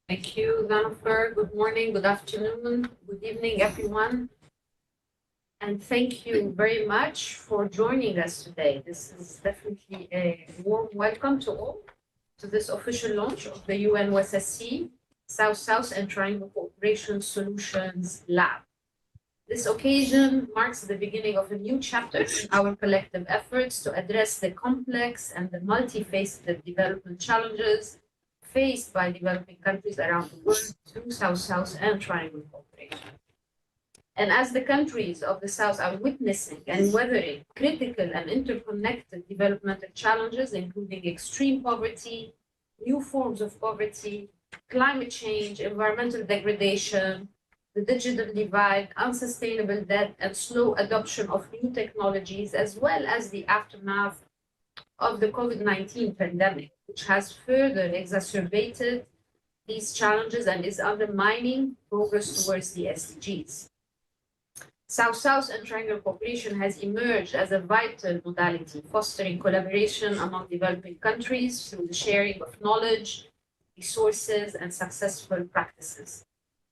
Thank you, Jennifer. Good morning, good afternoon, good evening, everyone. And thank you very much for joining us today. This is definitely a warm welcome to all to this official launch of the UNOSSC South-South and Triangular Cooperation Solutions Lab. This occasion marks the beginning of a new chapter in our collective efforts to address the complex and the multifaceted development challenges faced by developing countries around the world through South-South and Triangular cooperation. And as the countries of the South are witnessing and weathering critical and interconnected developmental challenges, including extreme poverty, new forms of poverty, climate change, environmental degradation, the digital divide, unsustainable debt, and slow adoption of new technologies, as well as the aftermath of the COVID-19 pandemic, which has further exacerbated these challenges and is undermining progress towards the SDGs. South-South and Triangular cooperation has emerged as a vital modality, fostering collaboration among developing countries through the sharing of knowledge, resources, and successful practices.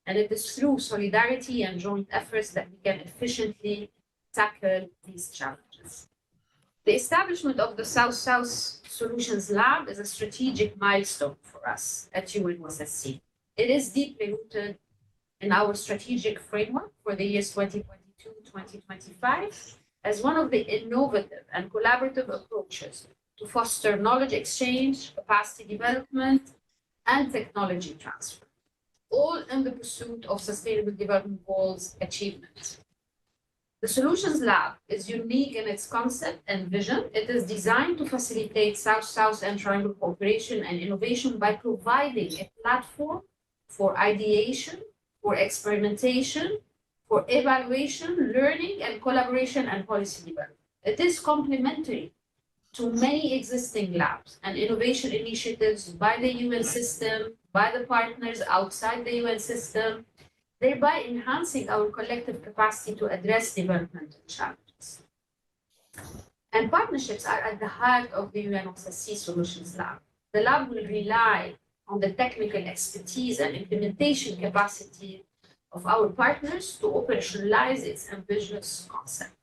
And it is through solidarity and joint efforts that we can efficiently tackle these challenges. The establishment of the South-South Solutions Lab is a strategic milestone for us at UNOSSC. It is deeply rooted in our strategic framework for the years 2022-2025 as one of the innovative and collaborative approaches to foster knowledge exchange, capacity development, and technology transfer, all in the pursuit of Sustainable Development Goals achievement. The Solutions Lab is unique in its concept and vision. It is designed to facilitate South-South and Triangular cooperation and innovation by providing a platform for ideation, for experimentation, for evaluation, learning, and collaboration and policy development. It is complementary to many existing labs and innovation initiatives by the UN system, by the partners outside the UN system, thereby enhancing our collective capacity to address developmental challenges. And partnerships are at the heart of the UNOSSC Solutions Lab. The lab will rely on the technical expertise and implementation capacity of our partners to operationalize its ambitious concept.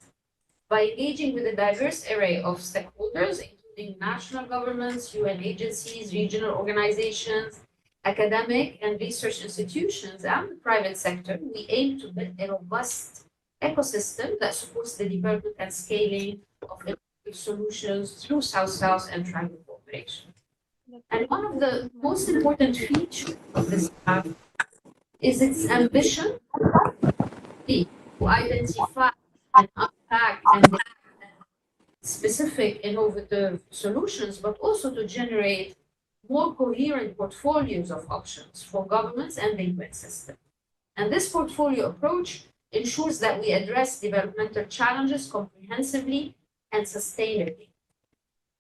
By engaging with a diverse array of stakeholders, including national governments, UN agencies, regional organizations, academic and research institutions, and the private sector, we aim to build a robust ecosystem that supports the development and scaling of innovative solutions through South-South and Triangular cooperation. And one of the most important features of this lab is its ambition to identify and unpack and specific innovative solutions, but also to generate more coherent portfolios of options for governments and the UN system. And this portfolio approach ensures that we address developmental challenges comprehensively and sustainably,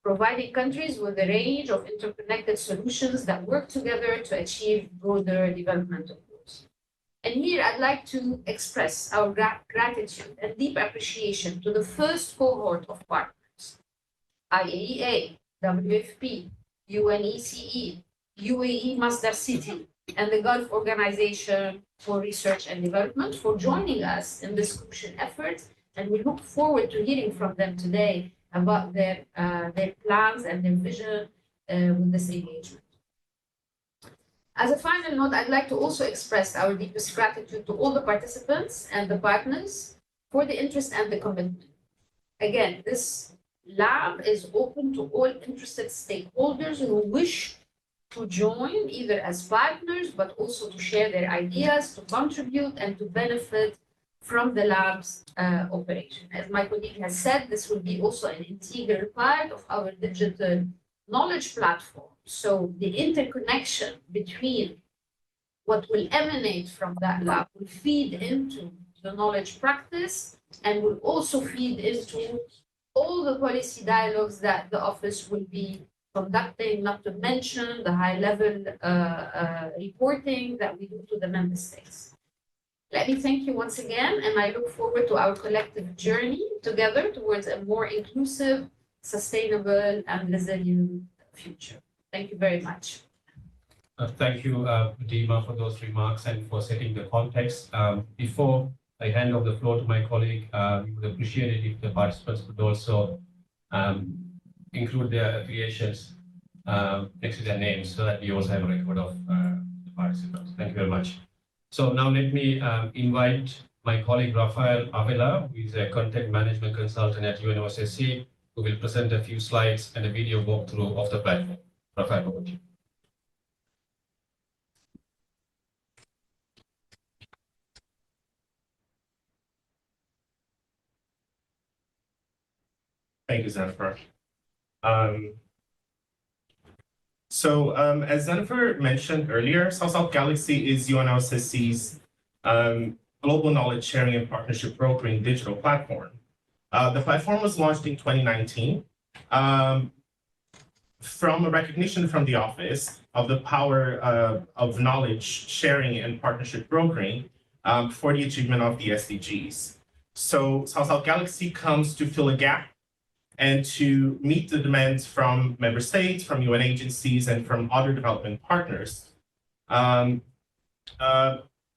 providing countries with a range of interconnected solutions that work together to achieve broader developmental goals. And here I'd like to express our gratitude and deep appreciation to the first cohort of partners, IAEA, WFP, UNECE, UAE Masdar City, and the Gulf Organization for Research and Development for joining us in this crucial effort. And we look forward to hearing from them today about their plans and their vision with this engagement. As a final note, I'd like to also express our deepest gratitude to all the participants and the partners for the interest and the commitment. Again, this lab is open to all interested stakeholders who wish to join either as partners, but also to share their ideas, to contribute, and to benefit from the lab's operation. As my colleague has said, this will be also an integral part of our digital knowledge platform. So the interconnection between what will emanate from that lab will feed into the knowledge practice and will also feed into all the policy dialogues that the office will be conducting, not to mention the high-level reporting that we do to the member states. Let me thank you once again, and I look forward to our collective journey together towards a more inclusive, sustainable, and resilient future. Thank you very much. Thank you, Dima, for those remarks and for setting the context. Before I hand off the floor to my colleague, we would appreciate it if the participants could also include their affiliations next to their names so that we also have a record of the participants. Thank you very much. So now let me invite my colleague Rafael Avila, who is a content management consultant at UNOSSC, who will present a few slides and a video walkthrough of the platform. Rafael, over to you. Thank you, Jennifer. As Jennifer mentioned earlier, South-South Galaxy is UNOSSC's global knowledge sharing and partnership brokering digital platform. The platform was launched in 2019 from a recognition from the office of the power of knowledge sharing and partnership brokering for the achievement of the SDGs. So South-South Galaxy comes to fill a gap and to meet the demands from member states, from UN agencies, and from other development partners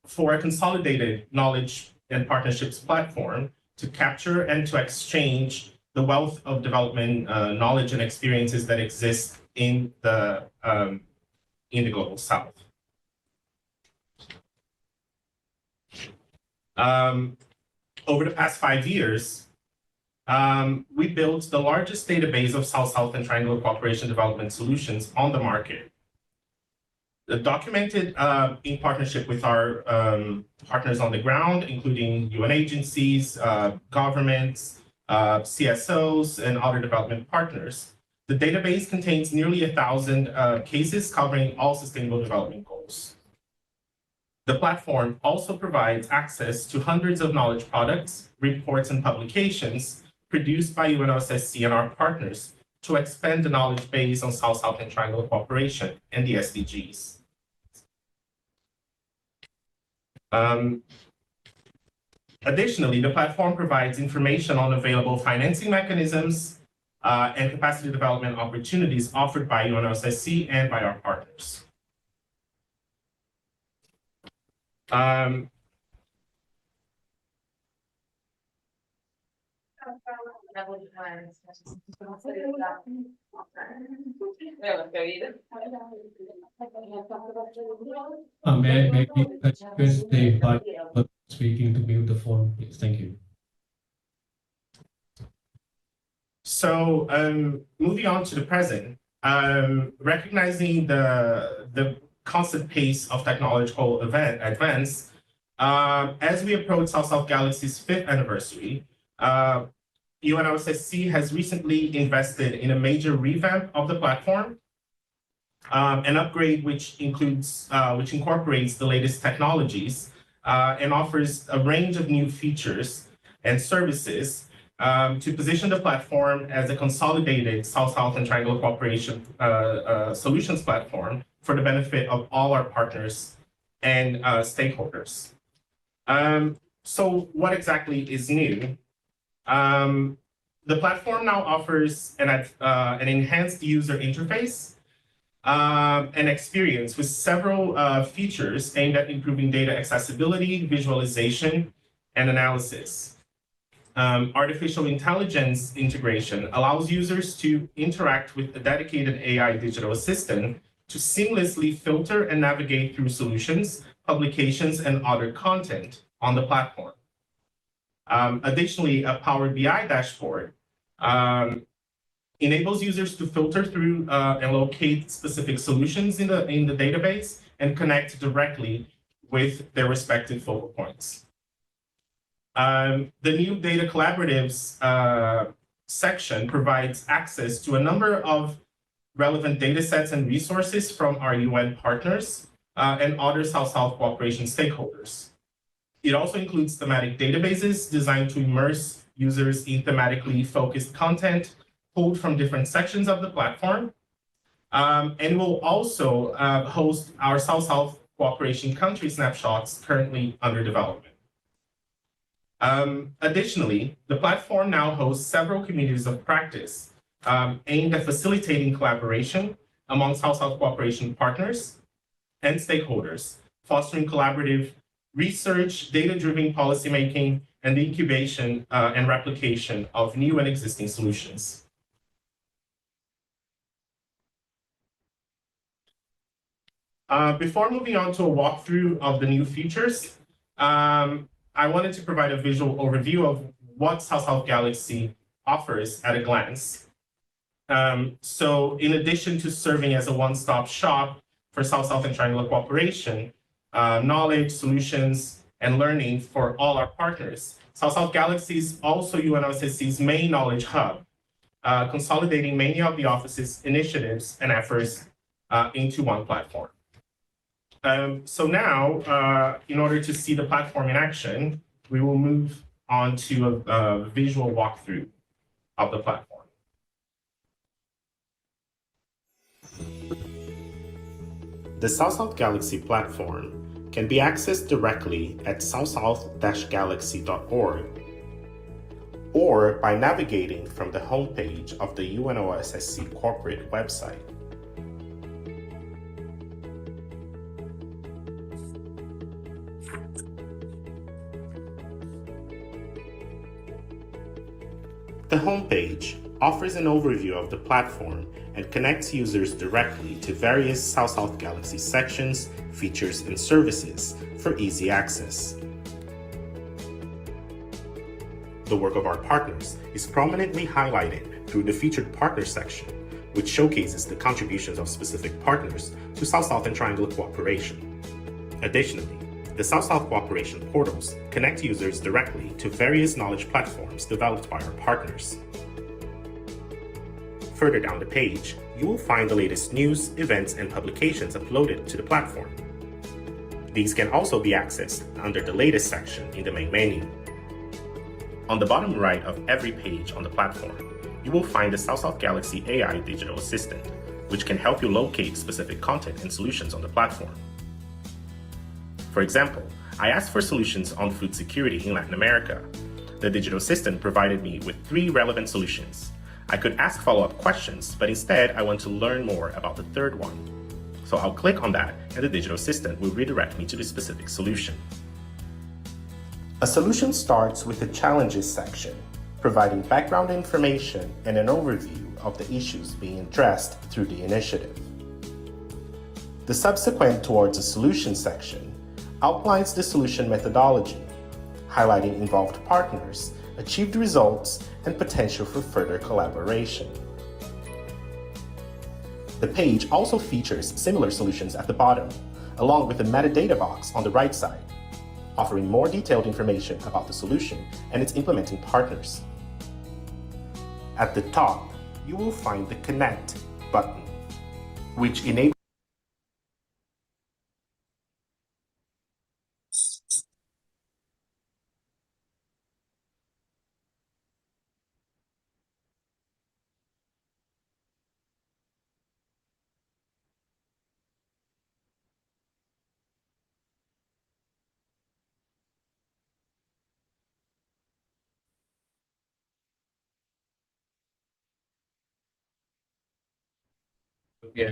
for a consolidated knowledge and partnerships platform to capture and to exchange the wealth of development knowledge and experiences that exist in the Global South. Over the past 5 years, we built the largest database of South-South and Triangular cooperation development solutions on the market. Documented in partnership with our partners on the ground, including UN agencies, governments, CSOs, and other development partners. The database contains nearly 1,000 cases covering all sustainable development goals. The platform also provides access to hundreds of knowledge products, reports, and publications produced by UNOSSC and our partners to expand the knowledge base on South-South and Triangular cooperation and the SDGs. Additionally, the platform provides information on available financing mechanisms and capacity development opportunities offered by UNOSSC and by our partners. May I request the participant speaking to mute the phone, please? Thank you. So moving on to the present, recognizing the constant pace of technological advance, as we approach South-South Galaxy's 5th anniversary, UNOSSC has recently invested in a major revamp of the platform, an upgrade which incorporates the latest technologies and offers a range of new features and services to position the platform as a consolidated South-South and Triangular cooperation solutions platform for the benefit of all our partners and stakeholders. So what exactly is new? The platform now offers an enhanced user interface and experience with several features aimed at improving data accessibility, visualization, and analysis. Artificial intelligence integration allows users to interact with a dedicated AI digital assistant to seamlessly filter and navigate through solutions, publications, and other content on the platform. Additionally, a Power BI dashboard enables users to filter through and locate specific solutions in the database and connect directly with their respective focal points. The new Data Collaboratives section provides access to a number of relevant data sets and resources from our UN partners and other South-South cooperation stakeholders. It also includes thematic databases designed to immerse users in thematically focused content pulled from different sections of the platform. And will also host our South-South cooperation country snapshots currently under development. Additionally, the platform now hosts several communities of practice aimed at facilitating collaboration among South-South cooperation partners and stakeholders, fostering collaborative research, data-driven policymaking, and the incubation and replication of new and existing solutions. Before moving on to a walkthrough of the new features, I wanted to provide a visual overview of what South-South Galaxy offers at a glance. So in addition to serving as a one-stop shop for South-South and Triangular cooperation, knowledge, solutions, and learning for all our partners, South-South Galaxy is also UNOSSC's main knowledge hub, consolidating many of the office's initiatives and efforts into one platform. So now, in order to see the platform in action, we will move on to a visual walkthrough of the platform. The South-South Galaxy platform can be accessed directly at south-south-galaxy.org or by navigating from the homepage of the UNOSSC corporate website. The homepage offers an overview of the platform and connects users directly to various South-South Galaxy sections, features, and services for easy access. The work of our partners is prominently highlighted through the Featured Partner section, which showcases the contributions of specific partners to South-South and Triangular cooperation. Additionally, the South-South Cooperation portals connect users directly to various knowledge platforms developed by our partners. Further down the page, you will find the latest news, events, and publications uploaded to the platform. These can also be accessed under the latest section in the main menu. On the bottom right of every page on the platform, you will find the South-South Galaxy AI digital assistant, which can help you locate specific content and solutions on the platform. For example, I asked for solutions on food security in Latin America. The digital assistant provided me with 3 relevant solutions. I could ask follow-up questions, but instead I want to learn more about the third one. So I'll click on that and the digital assistant will redirect me to the specific solution. A solution starts with the challenges section, providing background information and an overview of the issues being addressed through the initiative. The subsequent Towards a Solution section outlines the solution methodology, highlighting involved partners, achieved results, and potential for further collaboration. The page also features similar solutions at the bottom, along with a metadata box on the right side, offering more detailed information about the solution and its implementing partners. At the top, you will find the Connect button, which enables Yeah,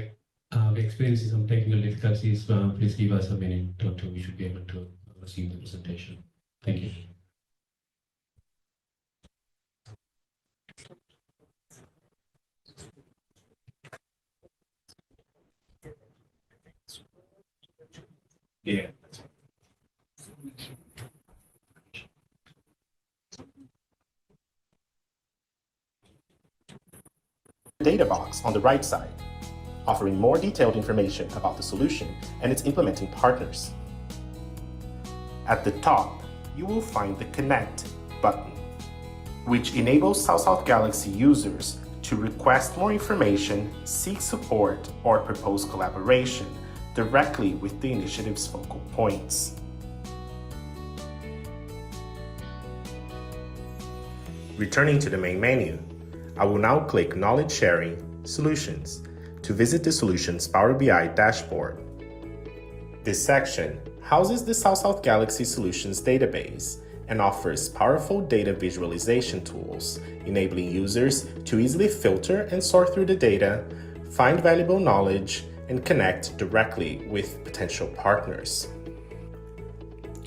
we're experiencing some technical difficulties. Please give us a minute or two. We should be able to resume the presentation. Thank you. Yeah. data box on the right side, offering more detailed information about the solution and its implementing partners. At the top, you will find the Connect button, which enables South-South Galaxy users to request more information, seek support, or propose collaboration directly with the initiative's focal points. Returning to the main menu, I will now click Knowledge Sharing Solutions to visit the Solutions Power BI dashboard. This section houses the South-South Galaxy Solutions database and offers powerful data visualization tools, enabling users to easily filter and sort through the data, find valuable knowledge, and connect directly with potential partners.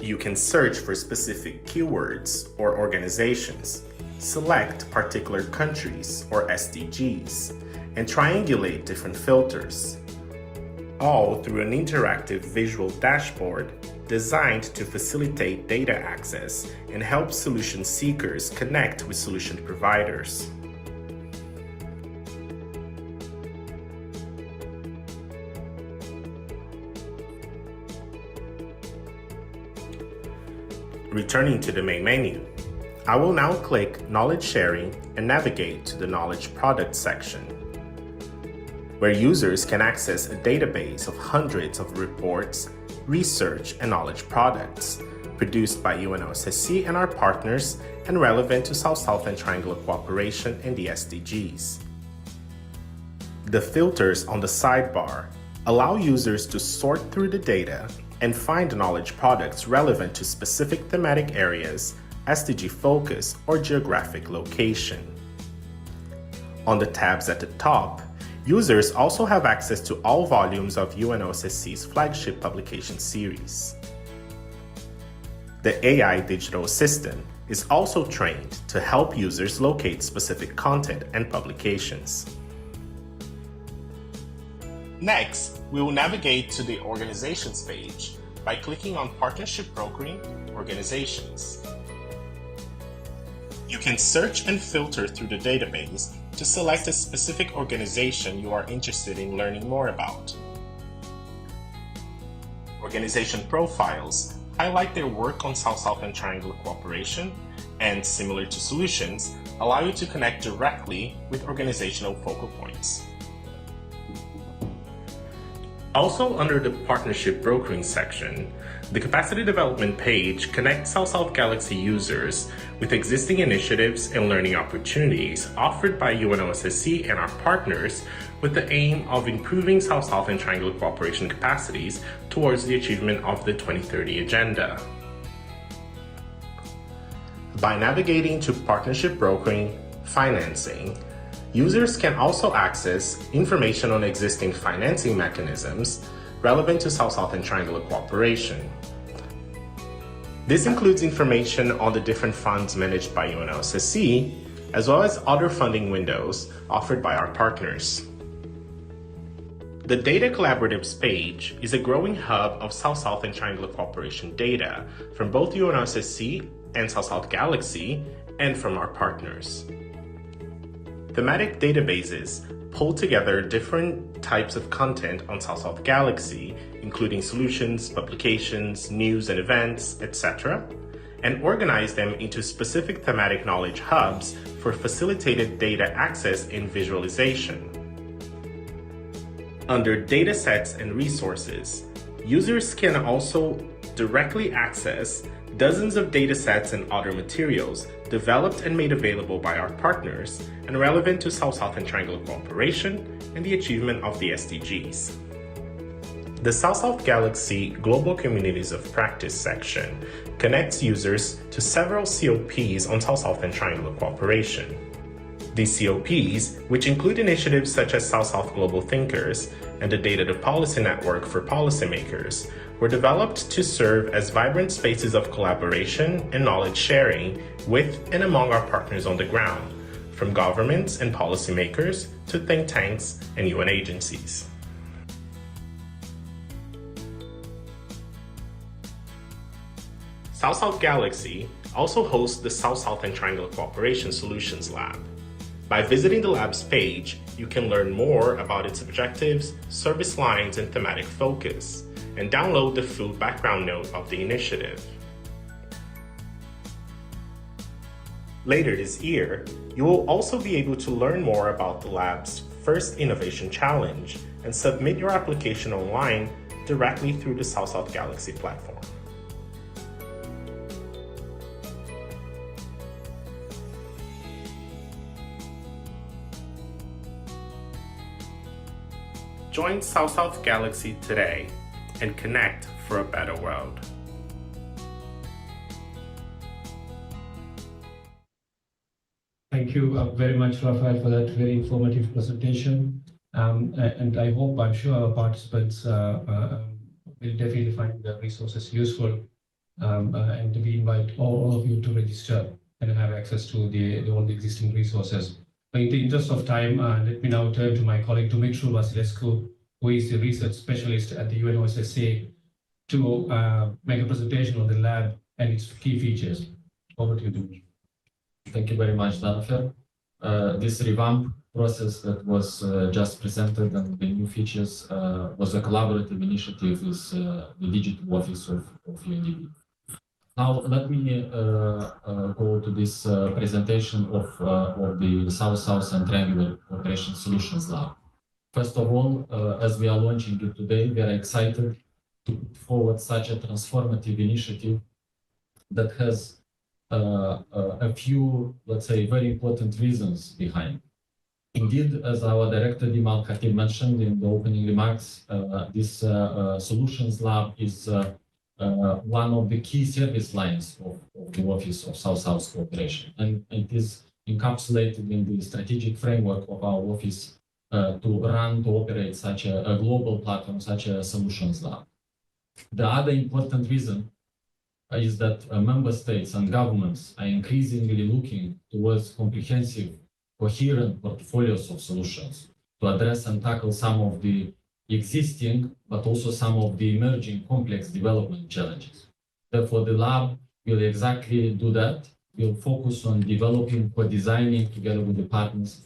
You can search for specific keywords or organizations, select particular countries or SDGs, and triangulate different filters, all through an interactive visual dashboard designed to facilitate data access and help solution seekers connect with solution providers. Returning to the main menu, I will now click Knowledge Sharing and navigate to the Knowledge Products section, where users can access a database of hundreds of reports, research, and knowledge products produced by UNOSSC and our partners and relevant to South-South and Triangular cooperation and the SDGs. The filters on the sidebar allow users to sort through the data and find knowledge products relevant to specific thematic areas, SDG focus, or geographic location. On the tabs at the top, users also have access to all volumes of UNOSSC's flagship publication series. The AI digital assistant is also trained to help users locate specific content and publications. Next, we will navigate to the Organizations page by clicking on Partnership Brokering Organizations. You can search and filter through the database to select a specific organization you are interested in learning more about. Organization profiles highlight their work on South-South and Triangular cooperation and, similar to solutions, allow you to connect directly with organizational focal points. Also under the Partnership Brokering section, the Capacity Development page connects South-South Galaxy users with existing initiatives and learning opportunities offered by UNOSSC and our partners with the aim of improving South-South and Triangular cooperation capacities towards the achievement of the 2030 Agenda. By navigating to Partnership Brokering, Financing, users can also access information on existing financing mechanisms relevant to South-South and Triangular cooperation. This includes information on the different funds managed by UNOSSC, as well as other funding windows offered by our partners. The Data Collaboratives page is a growing hub of South-South and Triangular cooperation data from both UNOSSC and South-South Galaxy and from our partners. Thematic databases pull together different types of content on South-South Galaxy, including solutions, publications, news and events, etc., and organize them into specific thematic knowledge hubs for facilitated data access and visualization. Under Datasets and Resources, users can also directly access dozens of datasets and other materials developed and made available by our partners and relevant to South-South and Triangular cooperation and the achievement of the SDGs. The South-South Galaxy Global Communities of Practice section connects users to several COPs on South-South and Triangular cooperation. These COPs, which include initiatives such as South-South Global Thinkers and the Data to Policy Network for Policymakers, were developed to serve as vibrant spaces of collaboration and knowledge sharing with and among our partners on the ground, from governments and policymakers to think tanks and UN agencies. South-South Galaxy also hosts the South-South and Triangular Cooperation Solutions Lab. By visiting the lab's page, you can learn more about its objectives, service lines, and thematic focus, and download the full background note of the initiative. Later this year, you will also be able to learn more about the lab's first Innovation Challenge and submit your application online directly through the South-South Galaxy platform. Join South-South Galaxy today and connect for a better world. Thank you very much, Rafael, for that very informative presentation. And I'm sure our participants will definitely find the resources useful. And we invite all of you to register and have access to all the existing resources. But in the interest of time, let me now turn to my colleague Dumitru Vasilescu, who is the research specialist at the UNOSSC, to make a presentation on the lab and its key features. Over to you, Dumitru. Thank you very much, Danafer. This revamp process that was just presented and the new features was a collaborative initiative with the Digital Office of UNDP. Now, let me go to this presentation of the South-South and Triangular Cooperation Solutions Lab. First of all, as we are launching it today, we are excited to put forward such a transformative initiative that has a few, let's say, very important reasons behind. Indeed, as our director Dimal Khatib mentioned in the opening remarks, this Solutions Lab is one of the key service lines of the Office of South-South Cooperation, and it is encapsulated in the strategic framework of our office to operate such a global platform, such a Solutions Lab. The other important reason is that member states and governments are increasingly looking towards comprehensive, coherent portfolios of solutions to address and tackle some of the existing, but also some of the emerging complex development challenges. Therefore, the lab will exactly do that. We'll focus on developing, co-designing together with the partners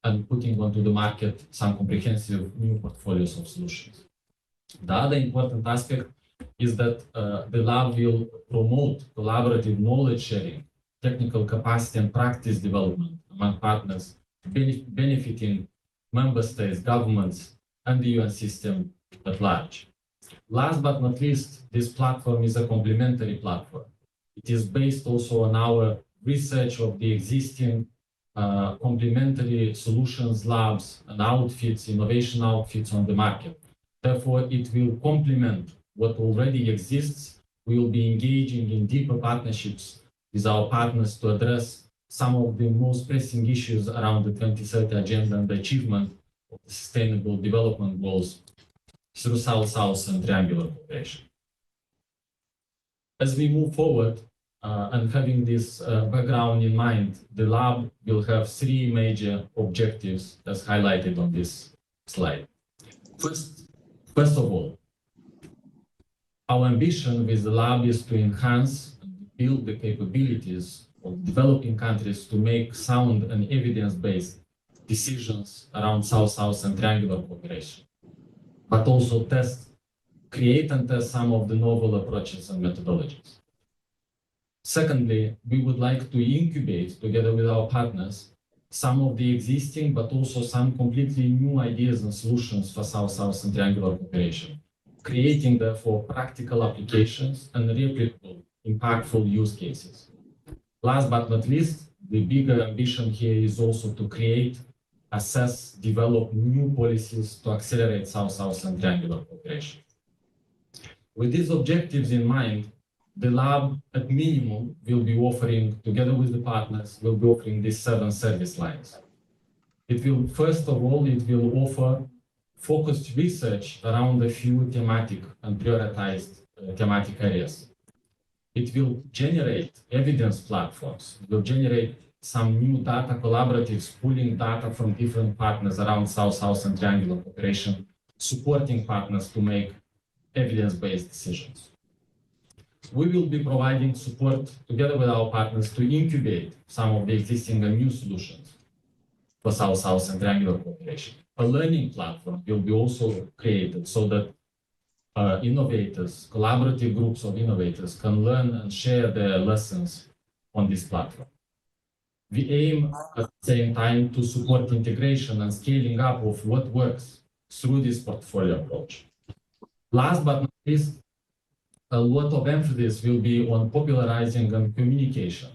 and putting onto the market some comprehensive new portfolios of solutions. The other important aspect is that the lab will promote collaborative knowledge sharing, technical capacity and practice development among partners, benefiting member states, governments, and the UN system at large. Last but not least, this platform is a complementary platform. It is based also on our research of the existing complementary solutions labs and outfits, innovation outfits on the market. Therefore, it will complement what already exists. We will be engaging in deeper partnerships with our partners to address some of the most pressing issues around the 2030 agenda and the achievement of the Sustainable Development Goals through South-South and Triangular cooperation. As we move forward and having this background in mind, the lab will have three major objectives as highlighted on this slide. First of all, our ambition with the lab is to enhance and build the capabilities of developing countries to make sound and evidence-based decisions around South-South and Triangular cooperation, but also create and test some of the novel approaches and methodologies. Secondly, we would like to incubate, together with our partners, some of the existing, but also some completely new ideas and solutions for South-South and Triangular cooperation, creating, therefore, practical applications and replicable, impactful use cases. Last but not least, the bigger ambition here is also to create, assess, develop new policies to accelerate South-South and Triangular cooperation. With these objectives in mind, the lab, at minimum, will be offering, together with the partners, will be offering these 7 service lines. It will, first of all, it will offer focused research around a few thematic and prioritized thematic areas. It will generate evidence platforms. It will generate some new data collaboratives, pulling data from different partners around South-South and Triangular cooperation, supporting partners to make evidence-based decisions. We will be providing support together with our partners to incubate some of the existing and new solutions for South-South and Triangular cooperation. A learning platform will be also created so that innovators, collaborative groups of innovators can learn and share their lessons on this platform. We aim at the same time to support integration and scaling up of what works through this portfolio approach. Last but not least, a lot of emphasis will be on popularizing and communication,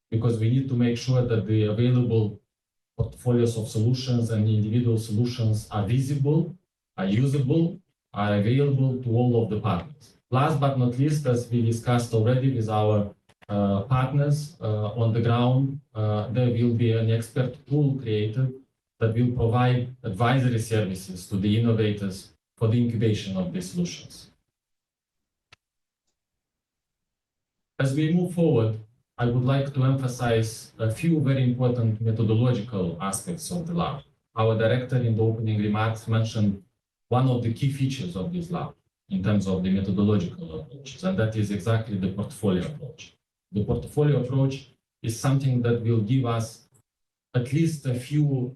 because we need to make sure that the available portfolios of solutions and individual solutions are visible, are usable, are available to all of the partners. Last but not least, as we discussed already with our partners on the ground, there will be an expert pool created that will provide advisory services to the innovators for the incubation of these solutions. As we move forward, I would like to emphasize a few very important methodological aspects of the lab. Our director in the opening remarks mentioned one of the key features of this lab in terms of the methodological approaches, and that is exactly the portfolio approach. The portfolio approach is something that will give us at least a few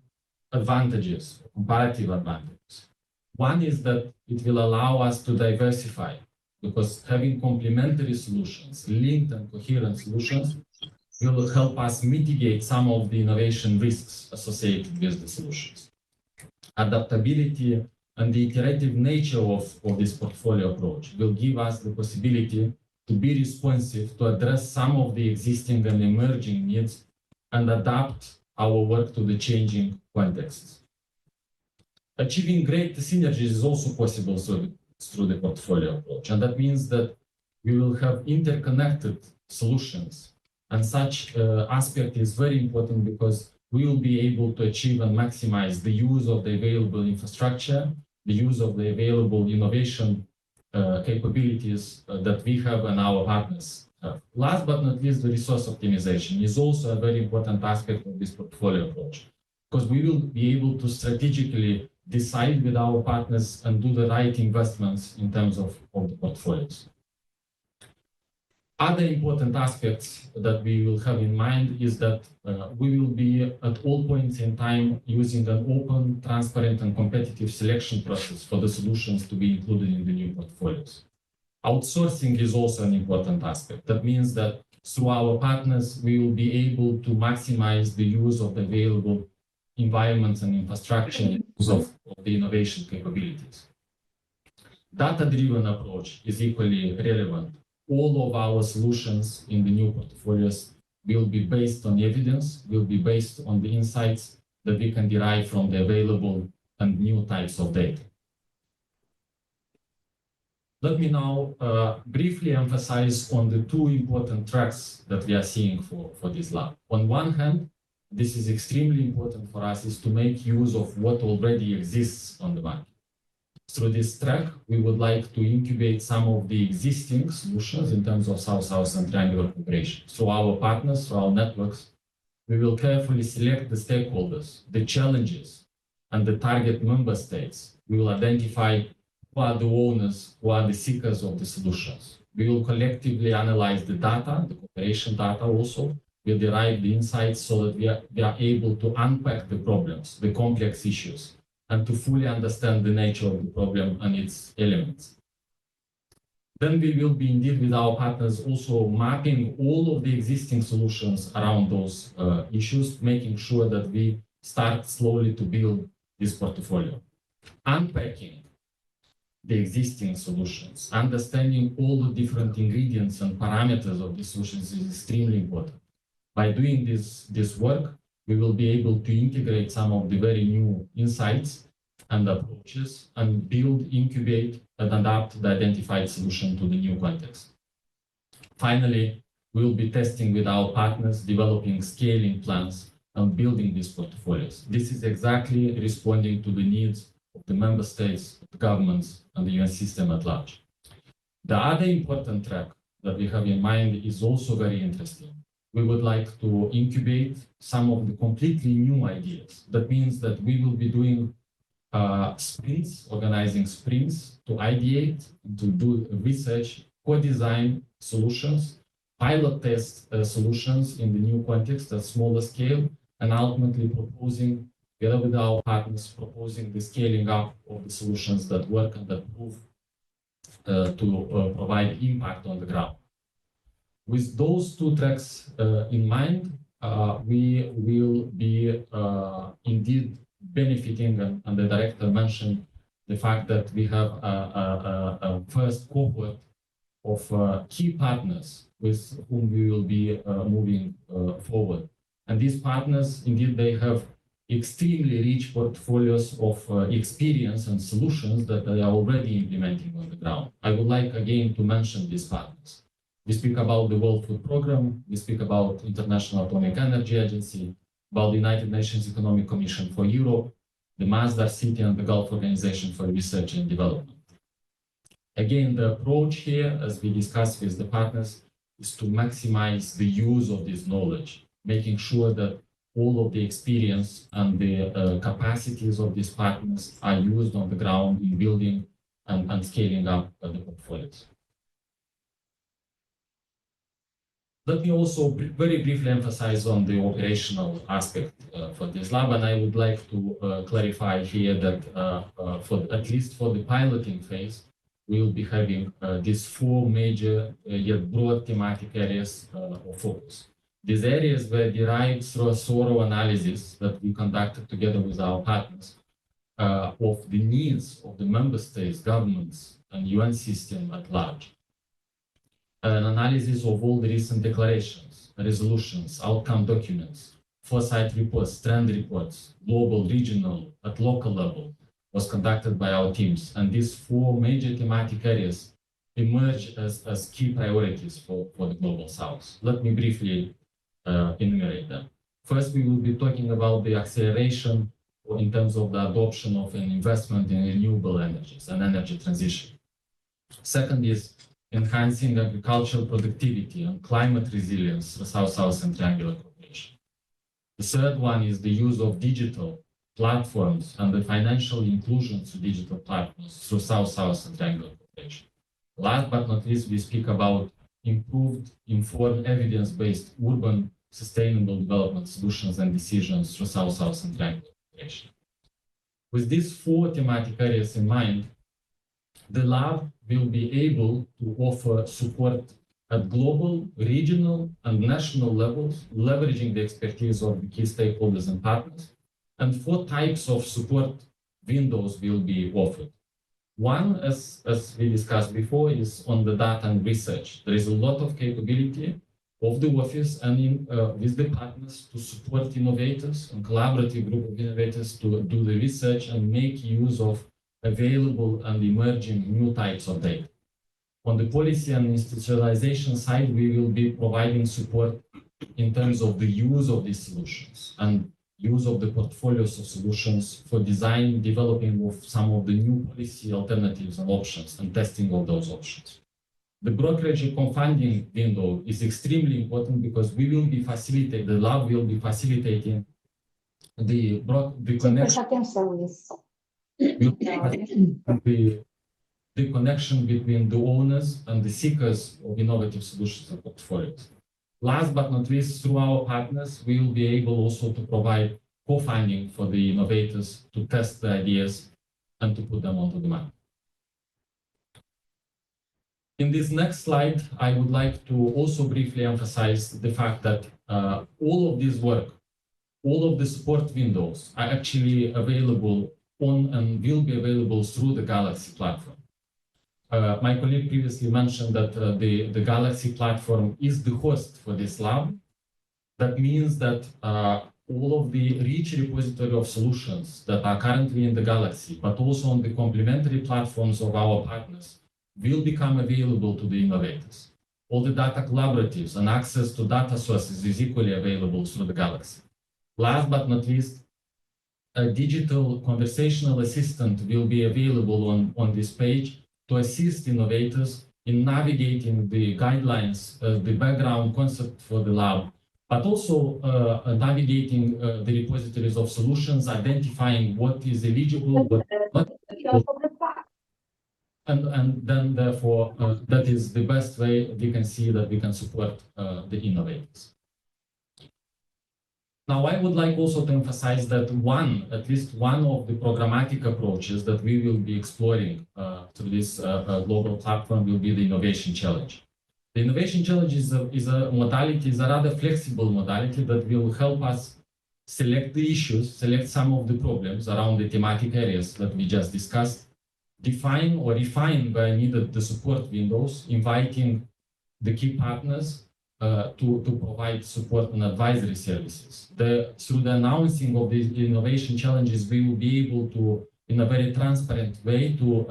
advantages, comparative advantages. One is that it will allow us to diversify, because having complementary solutions, linked and coherent solutions, will help us mitigate some of the innovation risks associated with the solutions. Adaptability and the iterative nature of this portfolio approach will give us the possibility to be responsive, to address some of the existing and emerging needs, and adapt our work to the changing contexts. Achieving great synergies is also possible through the portfolio approach, and that means that we will have interconnected solutions, and such aspect is very important because we will be able to achieve and maximize the use of the available infrastructure, the use of the available innovation capabilities that we have and our partners have. Last but not least, the resource optimization is also a very important aspect of this portfolio approach, because we will be able to strategically decide with our partners and do the right investments in terms of the portfolios. Other important aspects that we will have in mind is that we will be at all points in time using an open, transparent, and competitive selection process for the solutions to be included in the new portfolios. Outsourcing is also an important aspect. That means that through our partners, we will be able to maximize the use of the available environments and infrastructure of the innovation capabilities. Data-driven approach is equally relevant. All of our solutions in the new portfolios will be based on evidence, will be based on the insights that we can derive from the available and new types of data. Let me now briefly emphasize on the two important tracks that we are seeing for this lab. On one hand, this is extremely important for us, is to make use of what already exists on the market. Through this track, we would like to incubate some of the existing solutions in terms of South-South and Triangular cooperation. Through our partners, through our networks, we will carefully select the stakeholders, the challenges, and the target member states. We will identify who are the owners, who are the seekers of the solutions. We will collectively analyze the data, the cooperation data also. We'll derive the insights so that we are able to unpack the problems, the complex issues, and to fully understand the nature of the problem and its elements. Then we will be indeed with our partners also mapping all of the existing solutions around those issues, making sure that we start slowly to build this portfolio. Unpacking the existing solutions, understanding all the different ingredients and parameters of the solutions is extremely important. By doing this work, we will be able to integrate some of the very new insights and approaches and build, incubate, and adapt the identified solution to the new context. Finally, we will be testing with our partners, developing scaling plans and building these portfolios. This is exactly responding to the needs of the member states, the governments, and the UN system at large. The other important track that we have in mind is also very interesting. We would like to incubate some of the completely new ideas. That means that we will be doing sprints, organizing sprints to ideate, to do research, co-design solutions, pilot test solutions in the new context at smaller scale, and ultimately proposing, together with our partners, proposing the scaling up of the solutions that work and that prove to provide impact on the ground. With those two tracks in mind, we will be indeed benefiting, and the director mentioned the fact that we have a first cohort of key partners with whom we will be moving forward. And these partners, indeed, they have extremely rich portfolios of experience and solutions that they are already implementing on the ground. I would like again to mention these partners. We speak about the World Food Programme, we speak about International Atomic Energy Agency, about the United Nations Economic Commission for Europe, the Masdar City and the Gulf Organization for Research and Development. Again, the approach here, as we discussed with the partners, is to maximize the use of this knowledge, making sure that all of the experience and the capacities of these partners are used on the ground in building and scaling up the portfolios. Let me also very briefly emphasize on the operational aspect for this lab, and I would like to clarify here that at least for the piloting phase, we will be having these four major yet broad thematic areas of focus. These areas were derived through a thorough analysis that we conducted together with our partners of the needs of the member states, governments, and UN system at large. An analysis of all the recent declarations, resolutions, outcome documents, foresight reports, trend reports, global, regional, at local level, was conducted by our teams. And these four major thematic areas emerge as key priorities for the Global South. Let me briefly enumerate them. First, we will be talking about the acceleration in terms of the adoption of an investment in renewable energies and energy transition. Second is enhancing agricultural productivity and climate resilience through South-South and Triangular cooperation. The third one is the use of digital platforms and the financial inclusion to digital platforms through South-South and Triangular cooperation. Last but not least, we speak about improved, informed, evidence-based urban sustainable development solutions and decisions through South-South and Triangular cooperation. With these four thematic areas in mind, the lab will be able to offer support at global, regional, and national levels, leveraging the expertise of the key stakeholders and partners. And four types of support windows will be offered. One, as we discussed before, is on the data and research. There is a lot of capability of the office and with the partners to support innovators and collaborative group of innovators to do the research and make use of available and emerging new types of data. On the policy and institutionalization side, we will be providing support in terms of the use of these solutions and use of the portfolios of solutions for design, developing of some of the new policy alternatives and options and testing of those options. The brokerage and co-funding window is extremely important because we will be facilitating, the lab will be facilitating the connection. The connection between the owners and the seekers of innovative solutions and portfolios. Last but not least, through our partners, we will be able also to provide co-funding for the innovators to test the ideas and to put them onto the market. In this next slide, I would like to also briefly emphasize the fact that all of this work, all of the support windows are actually available on and will be available through the Galaxy platform. My colleague previously mentioned that the Galaxy platform is the host for this lab. That means that all of the rich repository of solutions that are currently in the Galaxy, but also on the complementary platforms of our partners, will become available to the innovators. All the data collaboratives and access to data sources is equally available through the Galaxy. Last but not least, a digital conversational assistant will be available on this page to assist innovators in navigating the guidelines, the background concept for the lab, but also navigating the repositories of solutions, identifying what is eligible, what not. And then therefore, that is the best way we can see that we can support the innovators. Now, I would like also to emphasize that at least one of the programmatic approaches that we will be exploring through this global platform will be the Innovation Challenge. The Innovation Challenge is a modality, is a rather flexible modality that will help us select the issues, select some of the problems around the thematic areas that we just discussed, define or refine where needed the support windows, inviting the key partners to provide support and advisory services. Through the announcing of these innovation challenges, we will be able to, in a very transparent way, to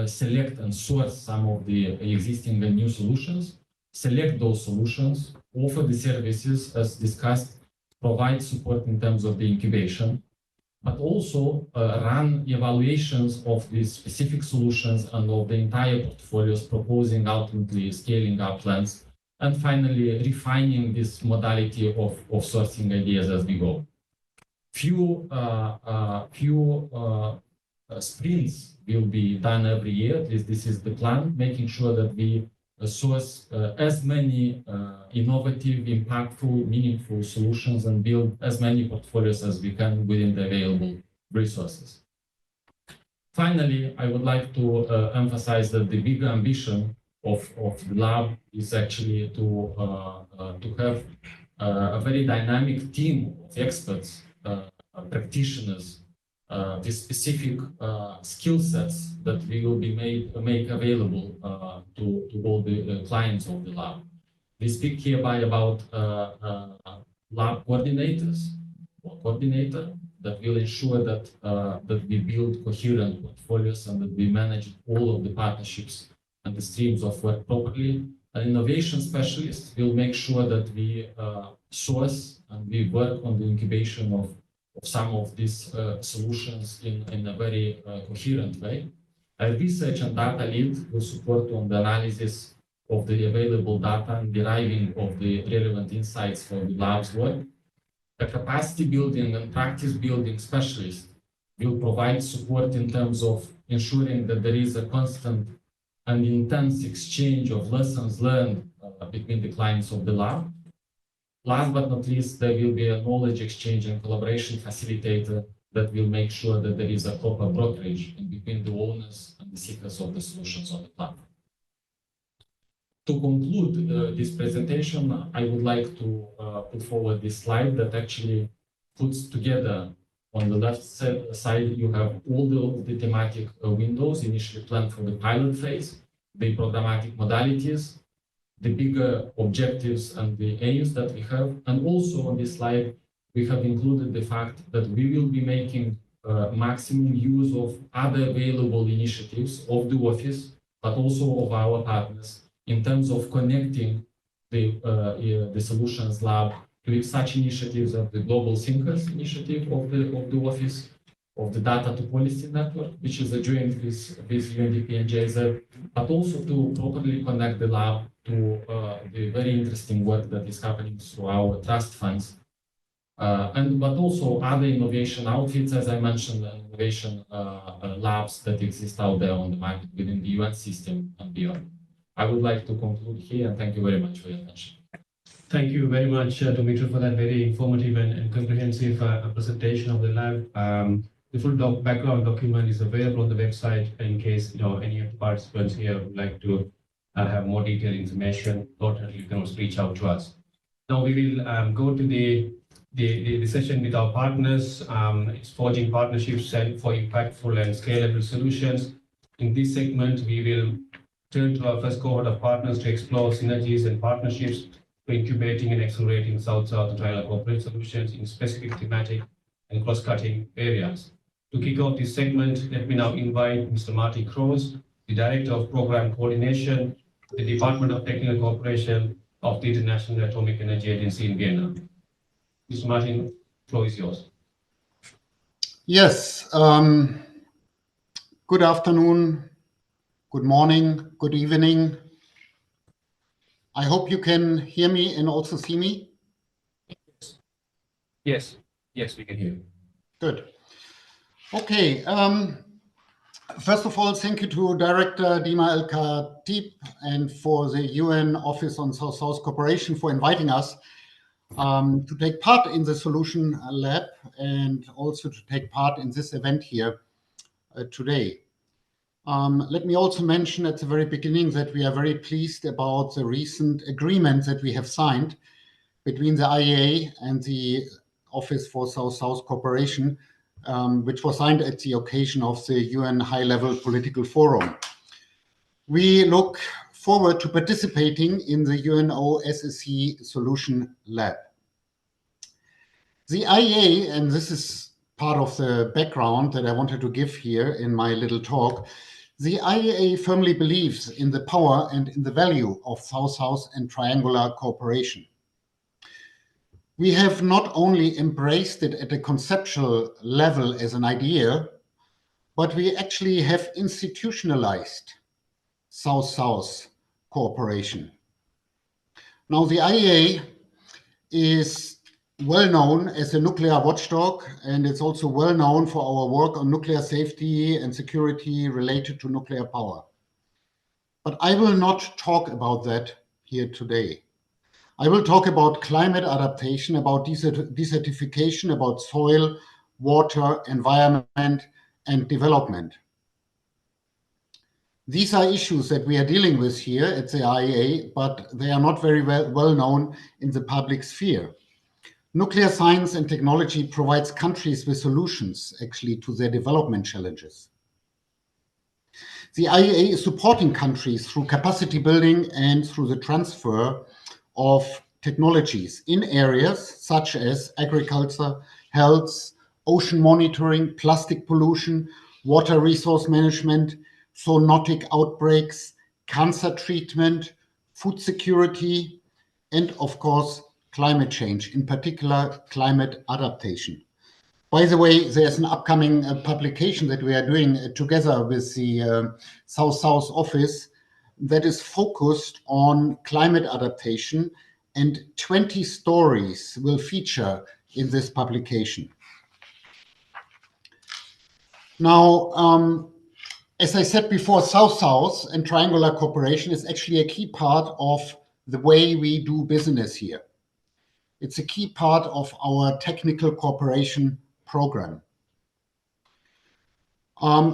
select and source some of the existing and new solutions, select those solutions, offer the services as discussed, provide support in terms of the incubation, but also run evaluations of the specific solutions and of the entire portfolios, proposing ultimately scaling up plans, and finally refining this modality of sourcing ideas as we go. Few sprints will be done every year. At least this is the plan, making sure that we source as many innovative, impactful, meaningful solutions and build as many portfolios as we can within the available resources. Finally, I would like to emphasize that the bigger ambition of the lab is actually to have a very dynamic team of experts, practitioners, the specific skill sets that we will be make available to all the clients of the lab. We speak hereby about lab coordinators or coordinator that will ensure that that we build coherent portfolios and that we manage all of the partnerships and the streams of work properly. An innovation specialist will make sure that we source and we work on the incubation of some of these solutions in a very coherent way. A research and data lead will support on the analysis of the available data and deriving of the relevant insights for the lab's work. A capacity building and practice building specialist will provide support in terms of ensuring that there is a constant and intense exchange of lessons learned between the clients of the lab. Last but not least, there will be a knowledge exchange and collaboration facilitator that will make sure that there is a proper brokerage in between the owners and the seekers of the solutions on the platform. To conclude this presentation, I would like to put forward this slide that actually puts together on the left side, you have all the thematic windows initially planned for the pilot phase, the programmatic modalities, the bigger objectives and the aims that we have. And also on this slide, we have included the fact that we will be making maximum use of other available initiatives of the office, but also of our partners in terms of connecting the Solutions Lab with such initiatives of the Global Thinkers initiative of the office, of the Data to Policy Network, which is a joint with UNDP and JZ, but also to properly connect the lab to the very interesting work that is happening through our trust funds, but also other innovation outfits, as I mentioned, innovation labs that exist out there on the market within the UN system and beyond. I would like to conclude here and thank you very much for your attention. Thank you very much, Dumitru, for that very informative and comprehensive presentation of the lab. The full background document is available on the website in case any of the participants here would like to have more detailed information. Alternatively, you can also reach out to us. Now we will go to the session with our partners. It's forging partnerships for impactful and scalable solutions. In this segment, we will turn to our first cohort of partners to explore synergies and partnerships for incubating and accelerating South-South and Triangular corporate solutions in specific thematic and cross-cutting areas. To kick off this segment, let me now invite Mr. Martin Kroos, the Director of Program Coordination, the Department of Technical Cooperation of the International Atomic Energy Agency in Vienna. Mr. Martin, the floor is yours. Yes. Good afternoon, good morning, good evening. I hope you can hear me and also see me. Yes, we can hear you. Good. Okay. First of all, thank you to Director Dima El-Khatib and for the UN Office on South-South Cooperation for inviting us to take part in the Solution Lab and also to take part in this event here today. Let me also mention at the very beginning that we are very pleased about the recent agreement that we have signed between the IEA and the Office for South-South Cooperation, which was signed at the occasion of the UN High-Level Political Forum. We look forward to participating in the UNOSSC Solution Lab. The IEA, and this is part of the background that I wanted to give here in my little talk, the IEA firmly believes in the power and in the value of South-South and Triangular cooperation. We have not only embraced it at a conceptual level as an idea, but we actually have institutionalized South-South cooperation. Now, the IAEA is well known as a nuclear watchdog, and it's also well known for our work on nuclear safety and security related to nuclear power. But I will not talk about that here today. I will talk about climate adaptation, about desertification, about soil, water, environment, and development. These are issues that we are dealing with here at the IAEA, but they are not very well known in the public sphere. Nuclear science and technology provides countries with solutions, actually, to their development challenges. The IAEA is supporting countries through capacity building and through the transfer of technologies in areas such as agriculture, health, ocean monitoring, plastic pollution, water resource management, zoonotic outbreaks, cancer treatment, food security, and of course, climate change, in particular, climate adaptation. By the way, there's an upcoming publication that we are doing together with the South-South office that is focused on climate adaptation, and 20 stories will feature in this publication. Now, as I said before, South-South and Triangular cooperation is actually a key part of the way we do business here. It's a key part of our technical cooperation program.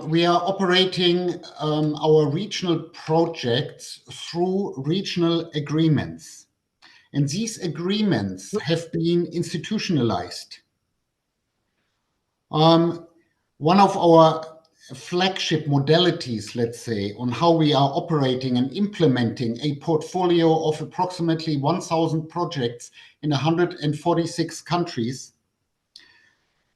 We are operating our regional projects through regional agreements. And these agreements have been institutionalized. One of our flagship modalities, let's say, on how we are operating and implementing a portfolio of approximately 1,000 projects in 146 countries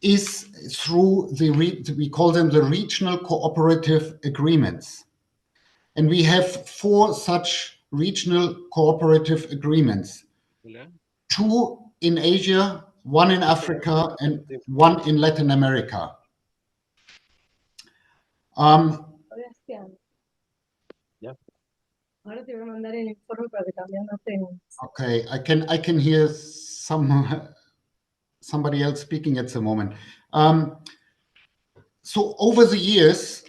is through we call them the regional cooperative agreements. And we have 4 such regional cooperative agreements. 2 in Asia, 1 in Africa, and 1 in Latin America. Okay, I can hear somebody else speaking at the moment. So over the years,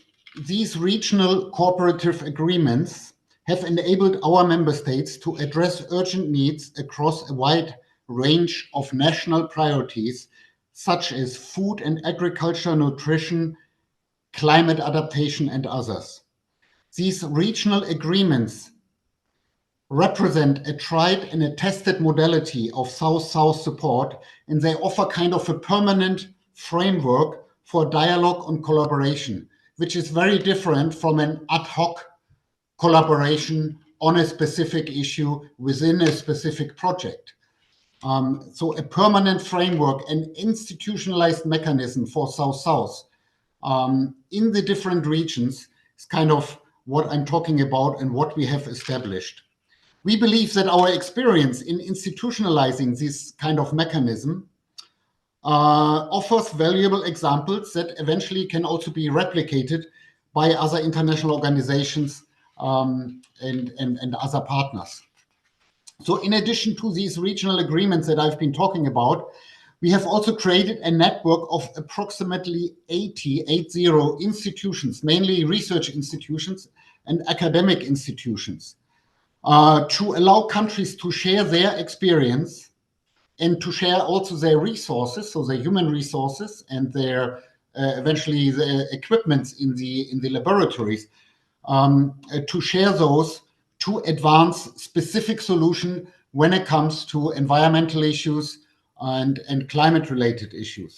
these regional cooperative agreements have enabled our member states to address urgent needs across a wide range of national priorities, such as food and agriculture, nutrition, climate adaptation, and others. These regional agreements represent a tried and a tested modality of South-South support, and they offer kind of a permanent framework for dialogue and collaboration, which is very different from an ad hoc collaboration on a specific issue within a specific project. So a permanent framework, an institutionalized mechanism for South-South in the different regions is kind of what I'm talking about and what we have established. We believe that our experience in institutionalizing this kind of mechanism offers valuable examples that eventually can also be replicated by other international organizations and other partners. So in addition to these regional agreements that I've been talking about, we have also created a network of approximately 80 institutions, mainly research institutions and academic institutions, to allow countries to share their experience and to share also their resources, so their human resources and their eventually the equipment in the laboratories, to share those to advance specific solution when it comes to environmental issues and climate-related issues.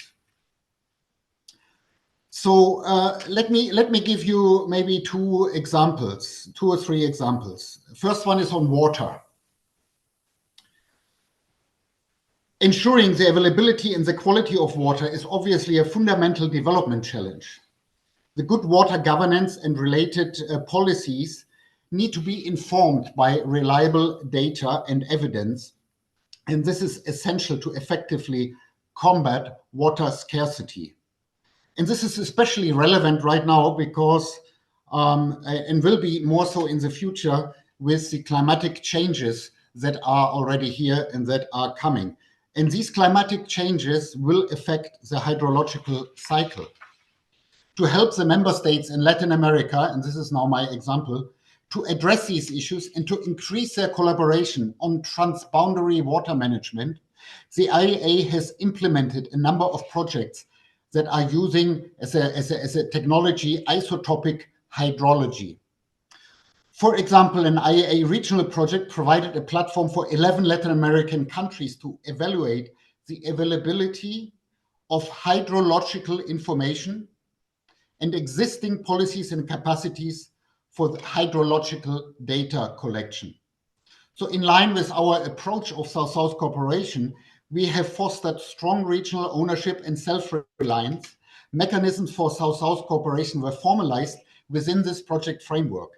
So let me give you maybe 2 examples, 2 or 3 examples. First one is on water. Ensuring the availability and the quality of water is obviously a fundamental development challenge. The good water governance and related policies need to be informed by reliable data and evidence, And this is essential to effectively combat water scarcity. And this is especially relevant right now because, and will be more so in the future with the climatic changes that are already here and that are coming. And these climatic changes will affect the hydrological cycle. To help the member states in Latin America, and this is now my example, to address these issues and to increase their collaboration on transboundary water management, the IEA has implemented a number of projects that are using as a technology isotopic hydrology. For example, an IEA regional project provided a platform for 11 Latin American countries to evaluate the availability of hydrological information and existing policies and capacities for the hydrological data collection. So in line with our approach of South-South cooperation, we have fostered strong regional ownership and self-reliance. Mechanisms for South-South cooperation were formalized within this project framework.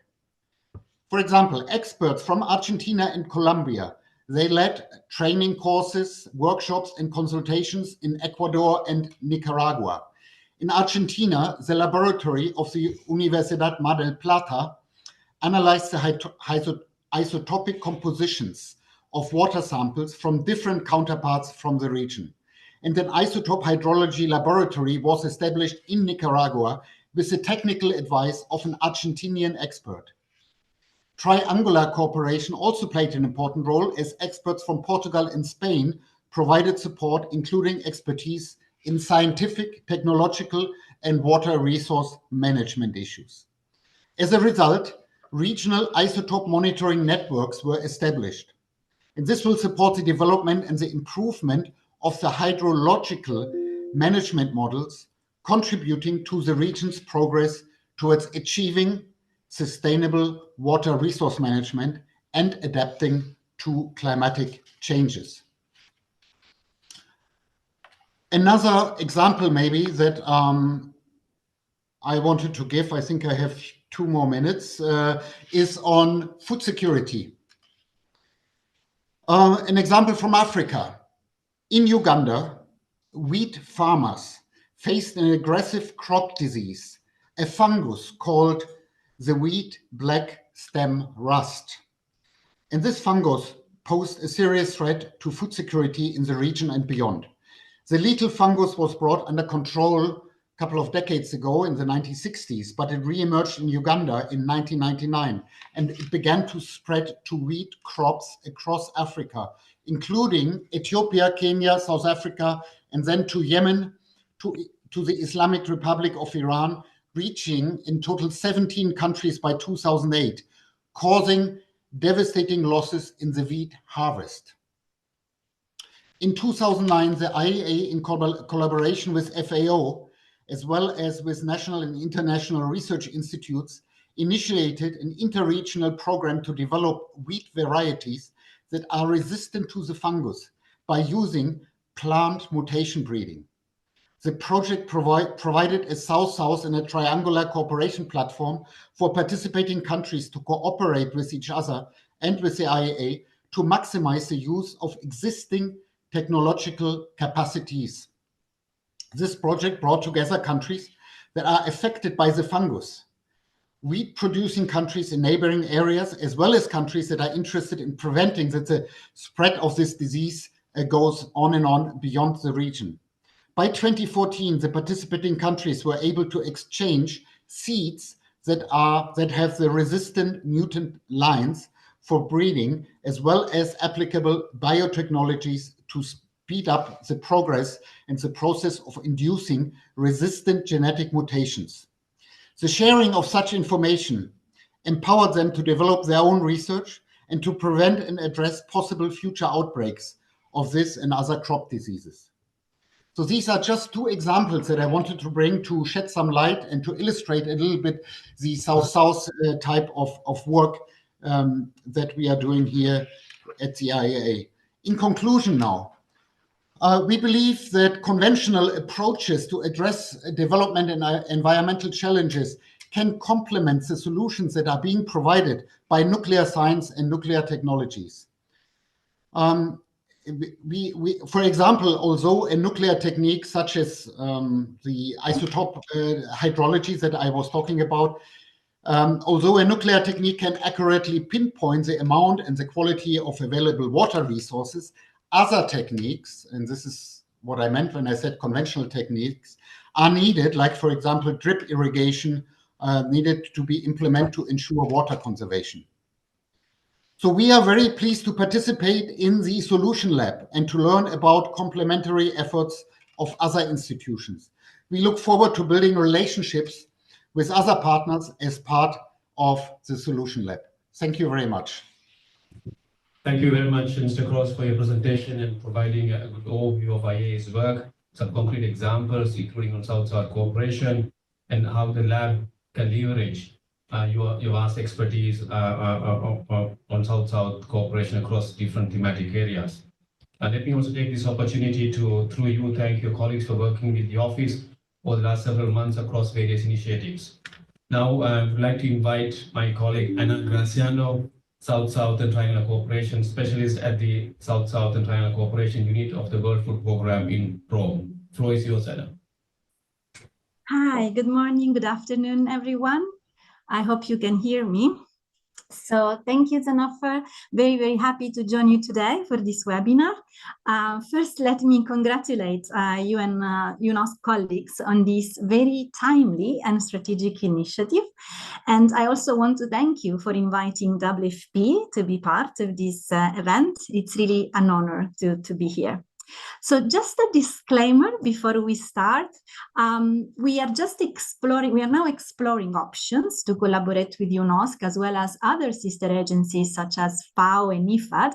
For example, experts from Argentina and Colombia, they led training courses, workshops, and consultations in Ecuador and Nicaragua. In Argentina, the laboratory of the Universidad Mar del Plata analyzed the isotopic compositions of water samples from different counterparts from the region. And an isotope hydrology laboratory was established in Nicaragua with the technical advice of an Argentinian expert. Triangular cooperation also played an important role as experts from Portugal and Spain provided support, including expertise in scientific, technological, and water resource management issues. As a result, regional isotope monitoring networks were established. And this will support the development and the improvement of the hydrological management models, contributing to the region's progress towards achieving sustainable water resource management and adapting to climatic changes. Another example maybe that I wanted to give, I think I have 2 more minutes, is on food security. An example from Africa. In Uganda, wheat farmers faced an aggressive crop disease, a fungus called the wheat black stem rust. And this fungus posed a serious threat to food security in the region and beyond. The lethal fungus was brought under control a couple of decades ago in the 1960s, but it re-emerged in Uganda in 1999, and it began to spread to wheat crops across Africa, including Ethiopia, Kenya, South Africa, and then to Yemen, to the Islamic Republic of Iran, reaching in total 17 countries by 2008, causing devastating losses in the wheat harvest. In 2009, the IEA, in collaboration with FAO, as well as with national and international research institutes, initiated an interregional program to develop wheat varieties that are resistant to the fungus by using plant mutation breeding. The project provided a South-South and a triangular cooperation platform for participating countries to cooperate with each other and with the IEA to maximize the use of existing technological capacities. This project brought together countries that are affected by the fungus, wheat-producing countries in neighboring areas, as well as countries that are interested in preventing that the spread of this disease goes on and on beyond the region. By 2014, the participating countries were able to exchange seeds that have the resistant mutant lines for breeding, as well as applicable biotechnologies to speed up the progress and the process of inducing resistant genetic mutations. The sharing of such information empowered them to develop their own research and to prevent and address possible future outbreaks of this and other crop diseases. So these are just 2 examples that I wanted to bring to shed some light and to illustrate a little bit the South-South type of work that we are doing here at the IEA. In conclusion now, we believe that conventional approaches to address development and environmental challenges can complement the solutions that are being provided by nuclear science and nuclear technologies. for example, although a nuclear technique such as the isotope hydrology that I was talking about, although a nuclear technique can accurately pinpoint the amount and the quality of available water resources, other techniques, and this is what I meant when I said conventional techniques, are needed, like, for example, drip irrigation needed to be implemented to ensure water conservation. So we are very pleased to participate in the Solution Lab and to learn about complementary efforts of other institutions. We look forward to building relationships with other partners as part of the Solution Lab. Thank you very much. Thank you very much, Mr. Cross, for your presentation and providing a good overview of IA's work, some concrete examples, including on South-South cooperation and how the lab can leverage your vast expertise on South-South cooperation across different thematic areas. Let me also take this opportunity to, through you, thank your colleagues for working with the office over the last several months across various initiatives. Now, I would like to invite my colleague, Anna Graziano, South-South and Triangular Cooperation Specialist at the South-South and Triangular Cooperation Unit of the World Food Programme in Rome. The floor is yours, Anna. Hi, good morning, good afternoon, everyone. I hope you can hear me. So thank you, Zanofer. Very, very happy to join you today for this webinar. First, let me congratulate you and UNOSSC colleagues on this very timely and strategic initiative. And I also want to thank you for inviting WFP to be part of this event. It's really an honor to be here. So just a disclaimer before we start, we are now exploring options to collaborate with UNOSSC as well as other sister agencies such as FAO and IFAD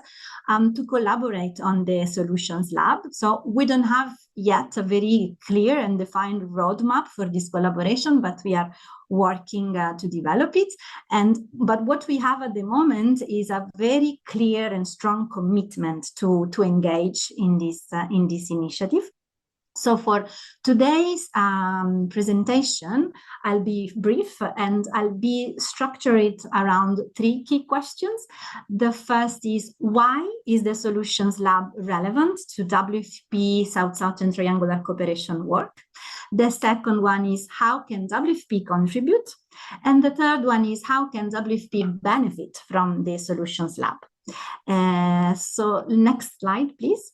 to collaborate on the Solutions Lab. So we don't have yet a very clear and defined roadmap for this collaboration, but we are working to develop it. But what we have at the moment is a very clear and strong commitment to engage in this initiative. So for today's presentation, I'll be brief and I'll be structured around 3 key questions. The first is, why is the Solutions Lab relevant to WFP South-South and Triangular cooperation work? The second one is, how can WFP contribute? And the third one is, how can WFP benefit from the Solutions Lab? So next slide, please.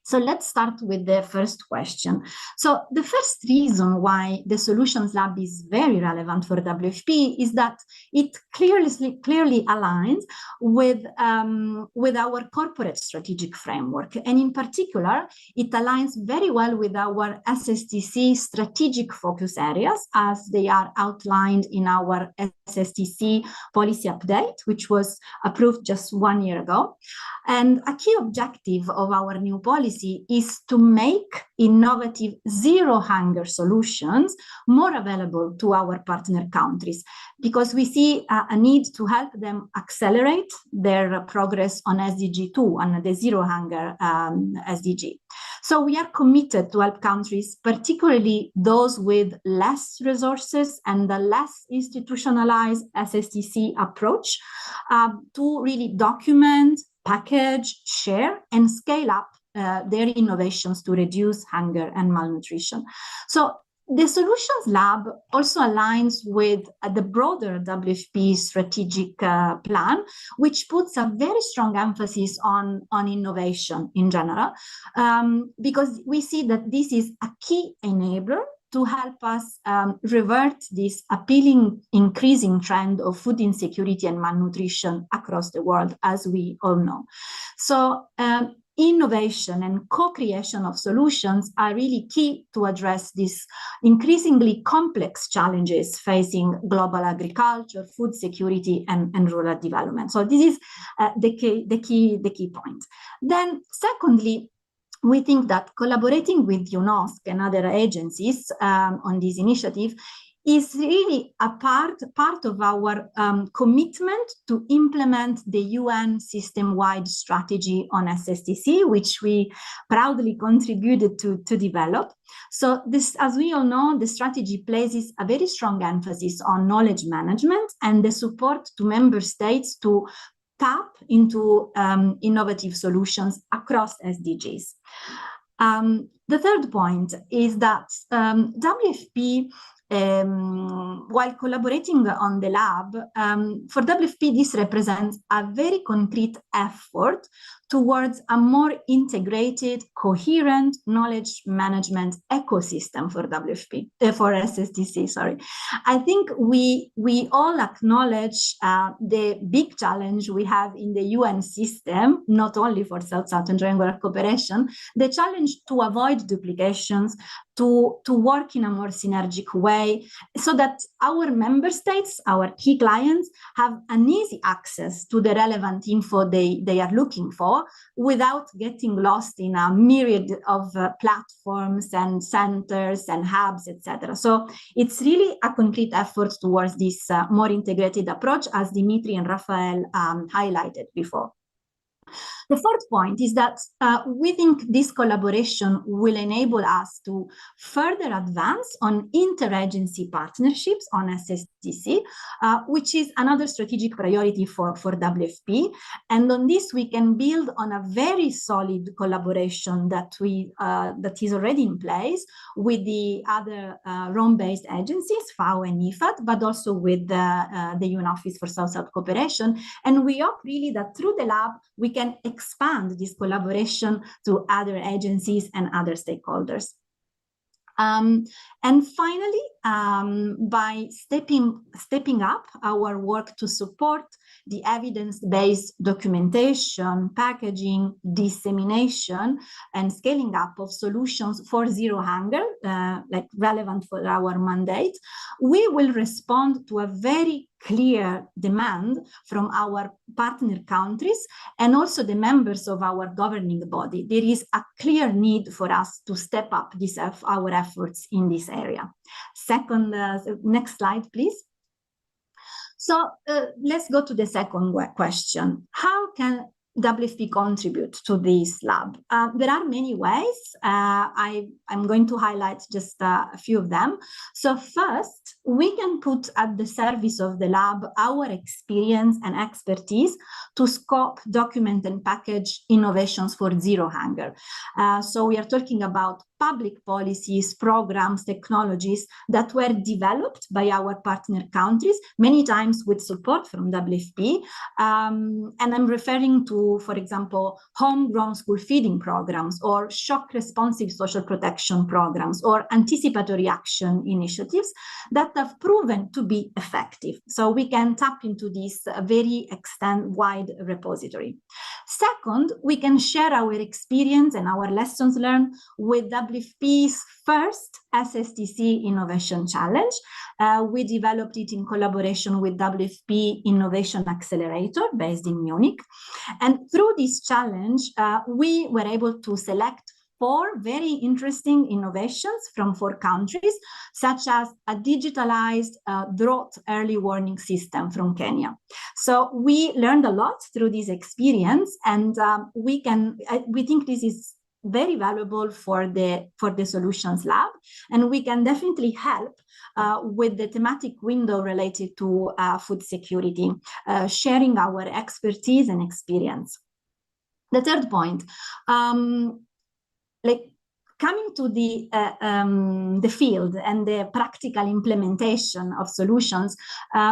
So let's start with the first question. So the first reason why the Solutions Lab is very relevant for WFP is that it clearly aligns with our corporate strategic framework. And in particular, it aligns very well with our SSTC strategic focus areas as they are outlined in our SSTC policy update, which was approved just 1 year ago. And a key objective of our new policy is to make innovative zero hunger solutions more available to our partner countries, because we see a need to help them accelerate their progress on SDG 2, on the zero hunger SDG. So we are committed to help countries, particularly those with less resources and the less institutionalized SSTC approach, to really document, package, share, and scale up their innovations to reduce hunger and malnutrition. So the Solutions Lab also aligns with the broader WFP strategic plan, which puts a very strong emphasis on innovation in general, because we see that this is a key enabler to help us revert this appealing, increasing trend of food insecurity and malnutrition across the world, as we all know. So innovation and co-creation of solutions are really key to address these increasingly complex challenges facing global agriculture, food security, and rural development. So this is the key point. Then secondly, we think that collaborating with UNOSSC and other agencies on this initiative is really a part of our commitment to implement the UN system-wide strategy on SSTC, which we proudly contributed to develop. So this, as we all know, the strategy places a very strong emphasis on knowledge management and the support to member states to tap into innovative solutions across SDGs. The third point is that WFP, while collaborating on the lab, for WFP, this represents a very concrete effort towards a more integrated, coherent knowledge management ecosystem for WFP, for SSTC, sorry. I think we all acknowledge the big challenge we have in the UN system, not only for South-South and Triangular cooperation, the challenge to avoid duplications, to work in a more synergic way, so that our member states, our key clients, have an easy access to the relevant info they are looking for without getting lost in a myriad of platforms and centers and hubs, etc. So it's really a concrete effort towards this more integrated approach, as Dimitri and Rafael highlighted before. The fourth point is that we think this collaboration will enable us to further advance on interagency partnerships on SSTC, which is another strategic priority for WFP. And on this, we can build on a very solid collaboration that is already in place with the other Rome-based agencies, FAO and IFAD, but also with the UN Office for South-South Cooperation. And we hope really that through the lab, we can expand this collaboration to other agencies and other stakeholders. And finally, by stepping up our work to support the evidence-based documentation, packaging, dissemination, and scaling up of solutions for zero hunger, like relevant for our mandate, we will respond to a very clear demand from our partner countries and also the members of our governing body. There is a clear need for us to step up our efforts in this area. Second, next slide, please. So let's go to the second question. How can WFP contribute to this lab? There are many ways. I'm going to highlight just a few of them. So first, we can put at the service of the lab our experience and expertise to scope, document, and package innovations for zero hunger. So we are talking about public policies, programs, technologies that were developed by our partner countries, many times with support from WFP. And I'm referring to, for example, homegrown school feeding programs or shock-responsive social protection programs or anticipatory action initiatives that have proven to be effective. So we can tap into this very wide repository. Second, we can share our experience and our lessons learned with WFP's first SSTC Innovation Challenge. We developed it in collaboration with WFP Innovation Accelerator based in Munich. And through this challenge, we were able to select 4 very interesting innovations from 4 countries, such as a digitalized drought early warning system from Kenya. So we learned a lot through this experience, and we think this is very valuable for the Solutions Lab, and we can definitely help with the thematic window related to food security, sharing our expertise and experience. The third point, coming to the field and the practical implementation of solutions,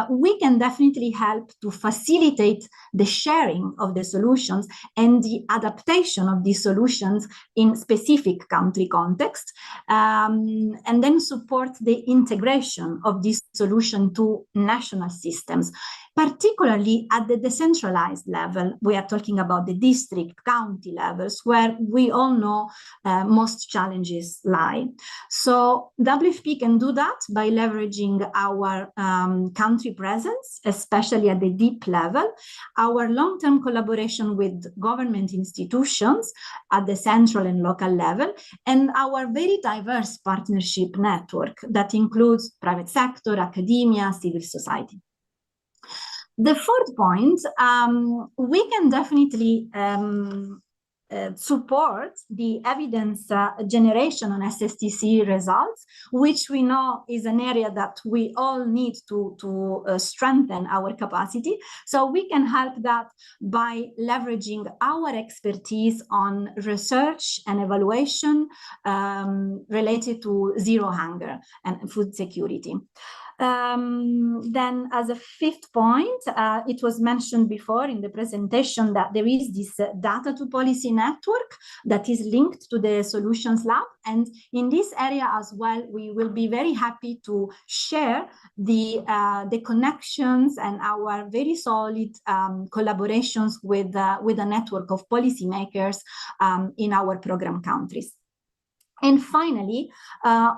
we can definitely help to facilitate the sharing of the solutions and the adaptation of these solutions in specific country context, and then support the integration of this solution to national systems, particularly at the decentralized level. We are talking about the district, county levels, where we all know most challenges lie. So WFP can do that by leveraging our country presence, especially at the deep level, our long-term collaboration with government institutions at the central and local level, and our very diverse partnership network that includes private sector, academia, civil society. The fourth point, we can definitely support the evidence generation on SSTC results, which we know is an area that we all need to strengthen our capacity. So we can help that by leveraging our expertise on research and evaluation related to zero hunger and food security. Then as a fifth point, it was mentioned before in the presentation that there is this data to policy network that is linked to the Solutions Lab. And in this area as well, we will be very happy to share the connections and our very solid collaborations with a network of policymakers in our program countries. And finally,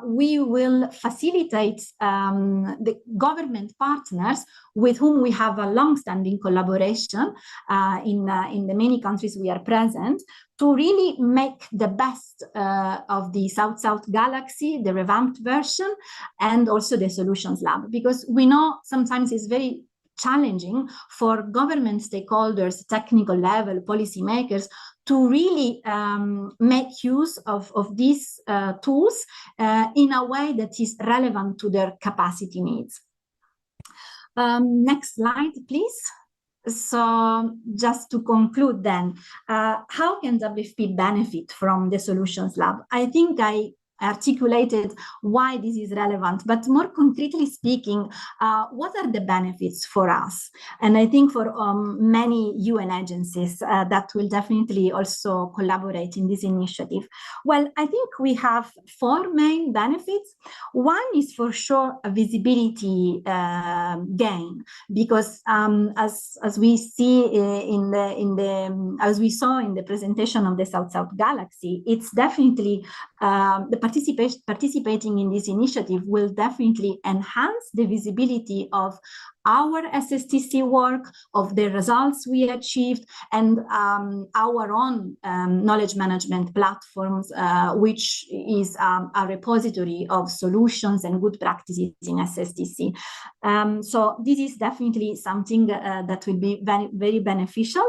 we will facilitate the government partners with whom we have a long-standing collaboration in the many countries we are present to really make the best of the South-South Galaxy, the revamped version, and also the Solutions Lab, because we know sometimes it's very challenging for government stakeholders, technical level, policymakers, to really make use of these tools in a way that is relevant to their capacity needs. Next slide, please. So just to conclude then, how can WFP benefit from the Solutions Lab? I think I articulated why this is relevant, but more concretely speaking, what are the benefits for us? And I think for many UN agencies that will definitely also collaborate in this initiative. Well, I think we have four main benefits. One is for sure a visibility gain, because as we see as we saw in the presentation of the South-South Galaxy, it's definitely the participating in this initiative will definitely enhance the visibility of our SSTC work, of the results we achieved, and our own knowledge management platforms, which is a repository of solutions and good practices in SSTC. So this is definitely something that will be very, very beneficial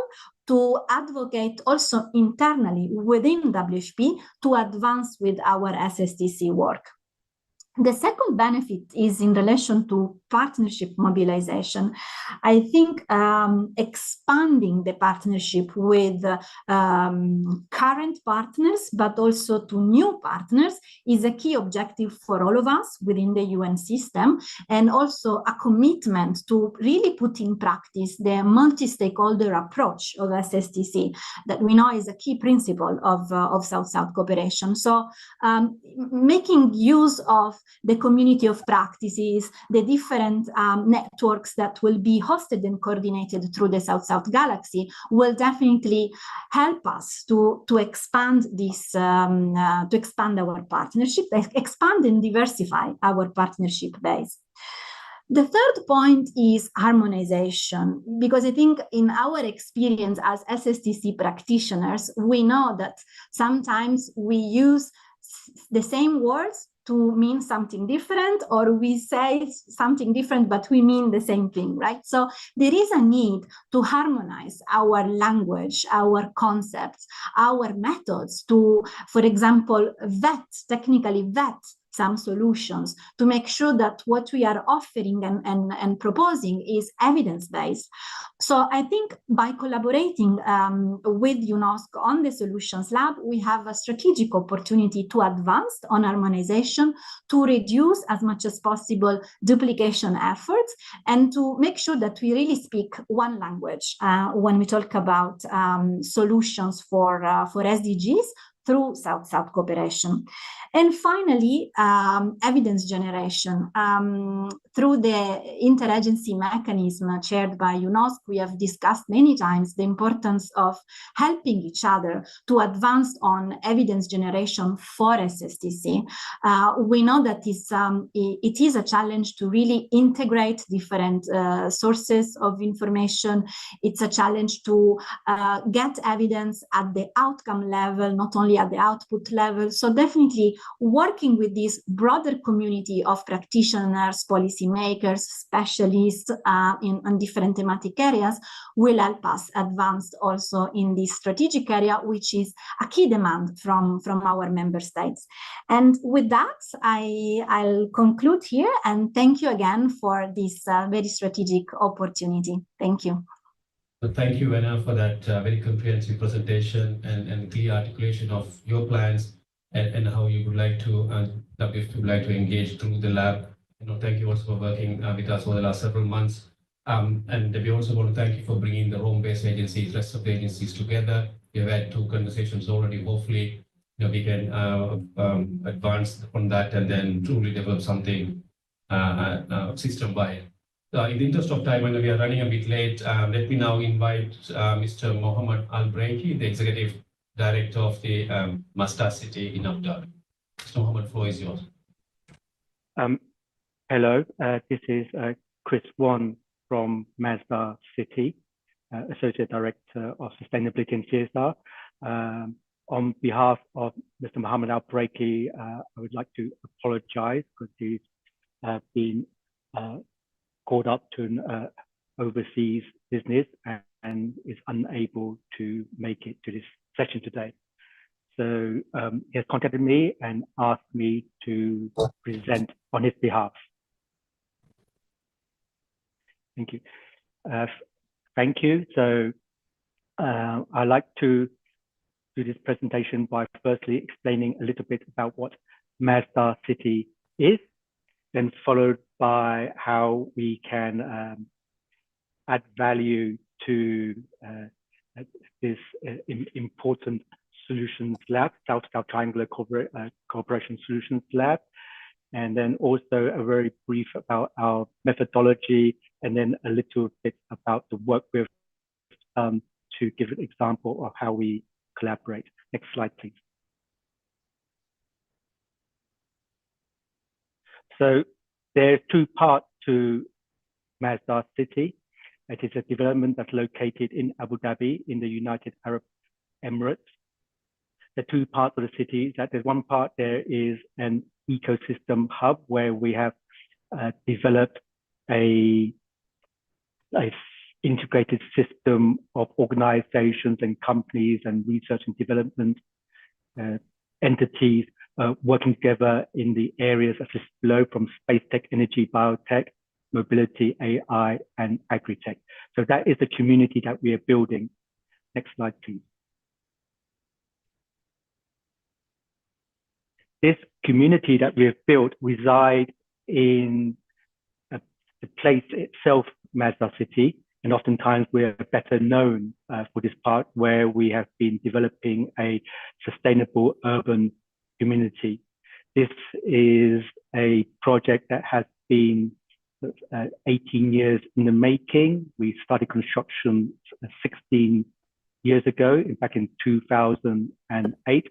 to advocate also internally within WFP to advance with our SSTC work. The second benefit is in relation to partnership mobilization. I think expanding the partnership with current partners, but also to new partners, is a key objective for all of us within the UN system, and also a commitment to really put in practice the multi-stakeholder approach of SSTC that we know is a key principle of South-South cooperation. So making use of the community of practices, the different networks that will be hosted and coordinated through the South-South Galaxy will definitely help us to expand this, to expand our partnership, expand and diversify our partnership base. The third point is harmonization, because I think in our experience as SSTC practitioners, we know that sometimes we use the same words to mean something different, or we say something different, but we mean the same thing, right? So there is a need to harmonize our language, our concepts, our methods to, for example, technically vet some solutions to make sure that what we are offering and proposing is evidence-based. So I think by collaborating with UNOSSC on the Solutions Lab, we have a strategic opportunity to advance on harmonization, to reduce as much as possible duplication efforts, and to make sure that we really speak one language when we talk about solutions for SDGs through South-South cooperation. And finally, evidence generation. Through the interagency mechanism chaired by UNOSSC, we have discussed many times the importance of helping each other to advance on evidence generation for SSTC. We know that it is a challenge to really integrate different sources of information. It's a challenge to get evidence at the outcome level, not only only at the output level. So definitely working with this broader community of practitioners, policymakers, specialists in different thematic areas will help us advance also in this strategic area, which is a key demand from our member states. And with that, I'll conclude here and thank you again for this very strategic opportunity. Thank you. Thank you, Anna, for that very comprehensive presentation and clear articulation of your plans and how you would like to, WF would like to engage through the lab. Thank you also for working with us over the last several months. And we also want to thank you for bringing the Rome-based agencies, rest of the agencies together. We have had 2 conversations already. Hopefully, we can advance on that and then truly develop something system-wide. In the interest of time, when we are running a bit late, let me now invite Mr. Mohammed Al-Breki, the Executive Director of the Masdar City in Abu Dhabi. Mr. Mohammed, floor is yours. Hello, this is Chris Wan from Masdar City, Associate Director of Sustainability and CSR. On behalf of Mr. Mohammed Al-Breki, I would like to apologize because he's been called up to an overseas business and is unable to make it to this session today. So he has contacted me and asked me to present on his behalf. Thank you. Thank you. So I'd like to do this presentation by firstly explaining a little bit about what Masdar City is, then followed by how we can add value to this important solutions lab, South-South Triangular Cooperation Solutions Lab, and then also a very brief about our methodology, and then a little bit about the work we've done to give an example of how we collaborate. Next slide, please. So there's 2 parts to Masdar City. It is a development that's located in Abu Dhabi in the United Arab Emirates. The 2 parts of the city is that there's one part there is an ecosystem hub where we have developed a integrated system of organizations and companies and research and development entities working together in the areas as below, from space tech, energy, biotech, mobility, AI, and agri-tech. So that is the community that we are building. Next slide, please. This community that we have built resides in the place itself, Masdar City, and oftentimes we are better known for this part where we have been developing a sustainable urban community. This is a project that has been 18 years in the making. We started construction 16 years ago, back in 2008.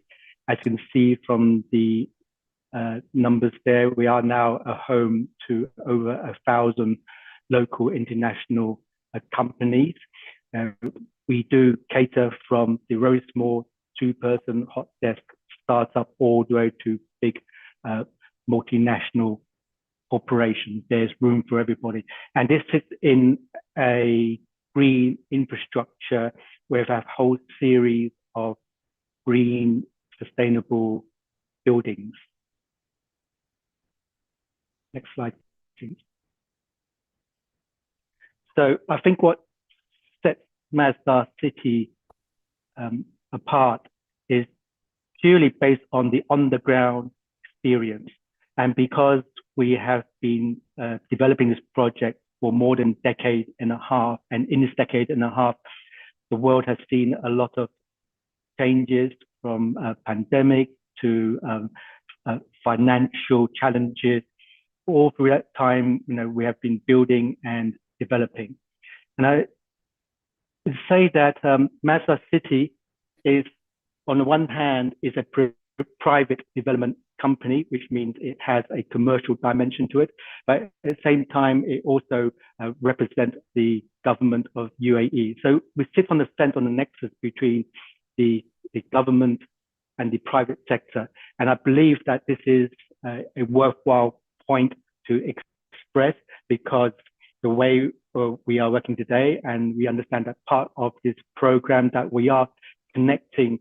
As you can see from the numbers there, we are now a home to over 1,000 local international companies. We do cater from the very small 2-person hot desk startup all the way to big multinational corporations. There's room for everybody. And this sits in a green infrastructure where we have a whole series of green sustainable buildings. Next slide, please. So I think what sets Masdar City apart is purely based on the on-the-ground experience. And because we have been developing this project for more than a decade and a half, and in this decade and a half, the world has seen a lot of changes, from pandemic to financial challenges. All through that time, we have been building and developing. And I would say that Masdar City is, on the one hand, is a private development company, which means it has a commercial dimension to it. But at the same time, it also represents the government of UAE. So we sit on the nexus between the government and the private sector. And I believe that this is a worthwhile point to express, because the way we are working today, and we understand that part of this program that we are connecting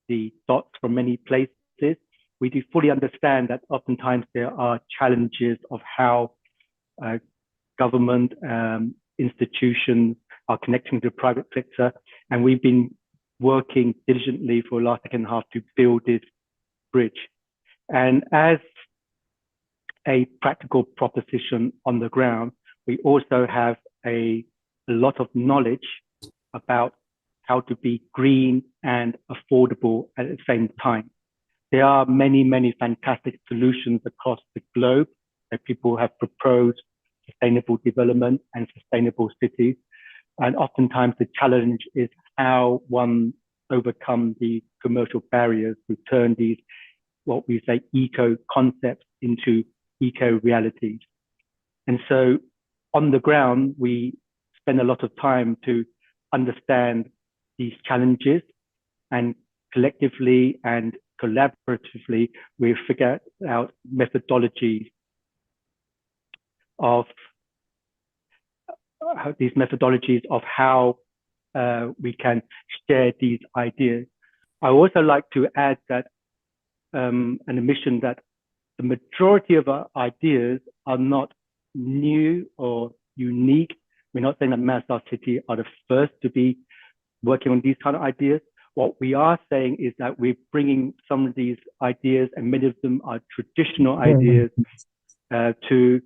the dots from many places, we do fully understand that oftentimes there are challenges of how government institutions are connecting to the private sector. And we've been working diligently for the last decade and a half to build this bridge. And as a practical proposition on the ground, we also have a lot of knowledge about how to be green and affordable at the same time. There are many, many fantastic solutions across the globe that people have proposed: sustainable development and sustainable cities. And oftentimes the challenge is how one overcome the commercial barriers to turn these, what we say, eco concepts into eco realities. And so on the ground, we spend a lot of time to understand these challenges, and collectively and collaboratively, we figure out methodologies of how we can share these ideas. I also like to add that an admission that the majority of our ideas are not new or unique. We're not saying that Masdar City are the first to be working on these kind of ideas. What we are saying is that we're bringing some of these ideas, and many of them are traditional ideas, to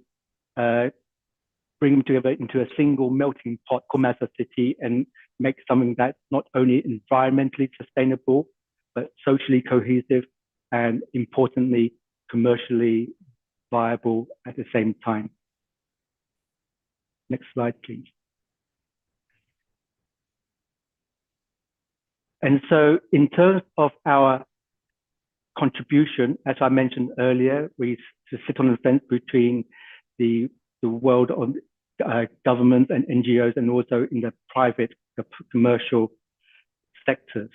bring them together into a single melting pot called Masdar City, and make something that's not only environmentally sustainable, but socially cohesive, and importantly, commercially viable at the same time. Next slide, please. And so in terms of our contribution, as I mentioned earlier, we sit on the fence between the world of government and NGOs, and also in the private, the commercial sectors.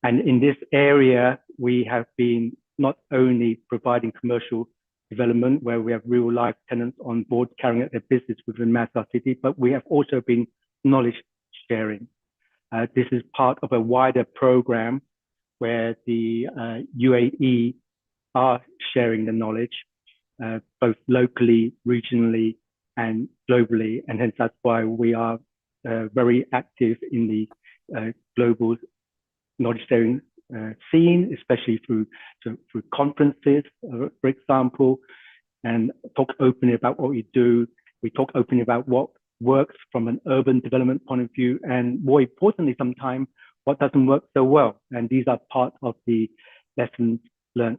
And in this area, we have been not only providing commercial development, where we have real life tenants on board carrying out their business within Masdar City, but we have also been knowledge sharing. This is part of a wider program where the UAE are sharing the knowledge, both locally, regionally, and globally. And hence that's why we are very active in the global knowledge sharing scene, especially through conferences, for example, and talk openly about what we do. We talk openly about what works from an urban development point of view, and more importantly, sometimes what doesn't work so well. And these are part of the lessons learned.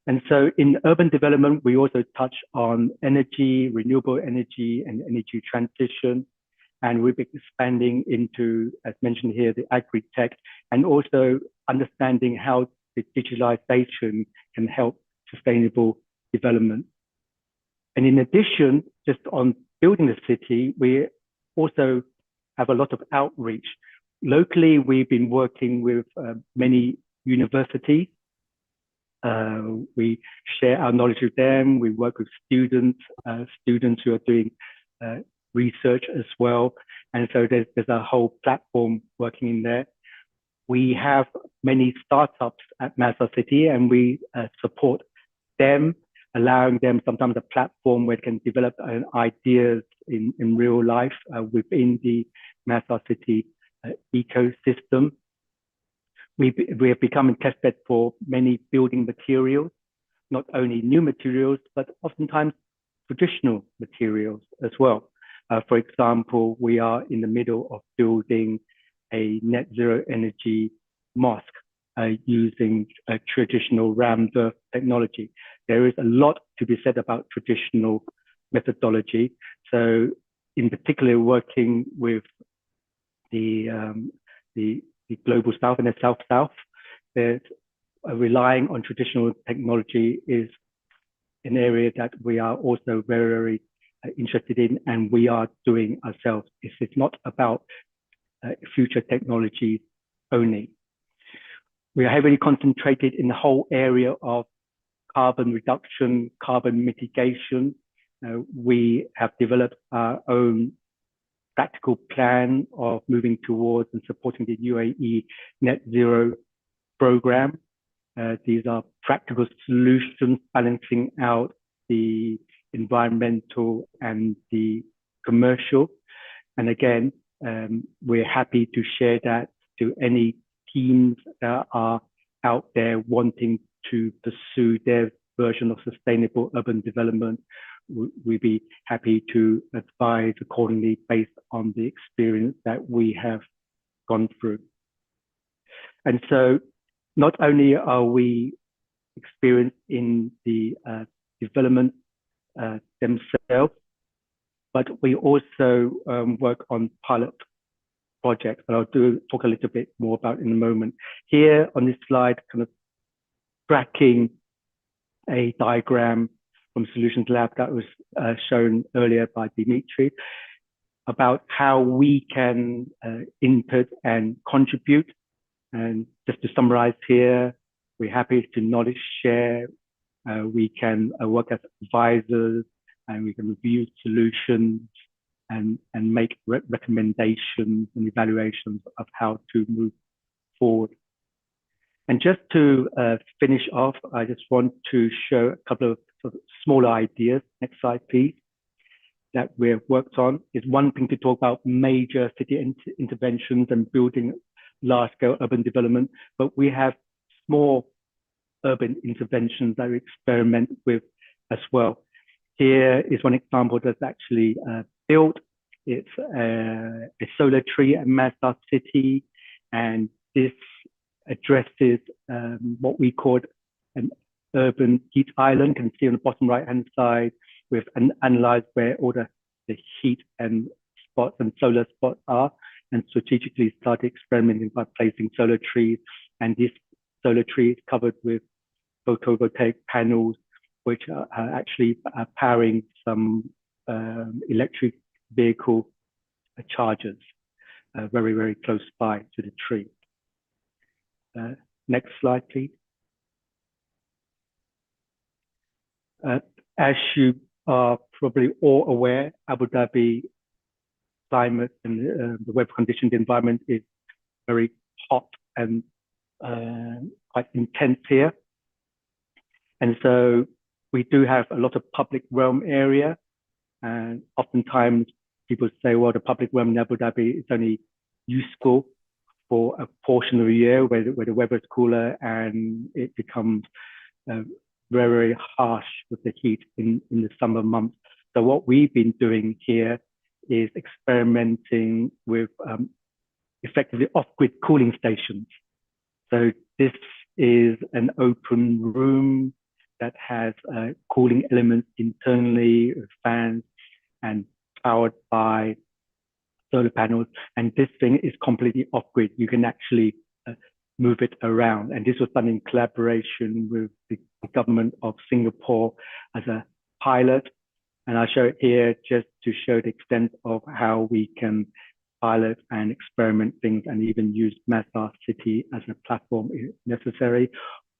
And so in urban development, we also touch on energy, renewable energy, and energy transition. And we've been expanding into, as mentioned here, the agri-tech, and also understanding how the digitalization can help sustainable development. And in addition, just on building the city, we also have a lot of outreach. Locally, we've been working with many universities. We share our knowledge with them. We work with students who are doing research as well. And so there's a whole platform working in there. We have many startups at Masdar City, and we support them, allowing them sometimes a platform where they can develop ideas in real life within the Masdar City ecosystem. We have become a testbed for many building materials, not only new materials, but oftentimes traditional materials as well. For example, we are in the middle of building a net zero energy mosque using a traditional rammed earth technology. There is a lot to be said about traditional methodology. So in particular, working with the global south and the South-South, there's relying on traditional technology is an area that we are also very, very interested in, and we are doing ourselves. It's not about future technologies only. we are heavily concentrated in the whole area of carbon reduction, carbon mitigation. We have developed our own practical plan of moving towards and supporting the UAE net zero program. These are practical solutions balancing out the environmental and the commercial. And again, we're happy to share that to any teams that are out there wanting to pursue their version of sustainable urban development. We'd be happy to advise accordingly based on the experience that we have gone through. And so not only are we experienced in the development themselves, but we also work on pilot projects, and I'll talk a little bit more about in a moment. Here on this slide, kind of tracking a diagram from Solutions Lab that was shown earlier by Dimitri about how we can input and contribute. And just to summarize here, we're happy to knowledge share. We can work as advisors, and we can review solutions and make recommendations and evaluations of how to move forward. And just to finish off, I just want to show a couple of sort of smaller ideas. Next slide, please. That we've worked on. It's one thing to talk about major city interventions and building large-scale urban development, but we have small urban interventions that we experiment with as well. Here is one example that's actually built. It's a solar tree at Masdar City, and this addresses what we call an urban heat island. You can see on the bottom right-hand side, we've analyzed where all the heat and spots and solar spots are, and strategically started experimenting by placing solar trees. And this solar tree is covered with photovoltaic panels, which are actually powering some electric vehicle chargers very, very close by to the tree. Next slide, please. As you are probably all aware, Abu Dhabi climate and the weather conditioned environment is very hot and quite intense here. And so we do have a lot of public realm area. And oftentimes people say, well, the public realm in Abu Dhabi is only useful for a portion of the year where the weather is cooler, and it becomes very, very harsh with the heat in the summer months. So what we've been doing here is experimenting with effectively off-grid cooling stations. So this is an open room that has cooling elements internally with fans and powered by solar panels. And this thing is completely off-grid. You can actually move it around. And this was done in collaboration with the government of Singapore as a pilot. And I show it here just to show the extent of how we can pilot and experiment things and even use Masdar City as a platform if necessary,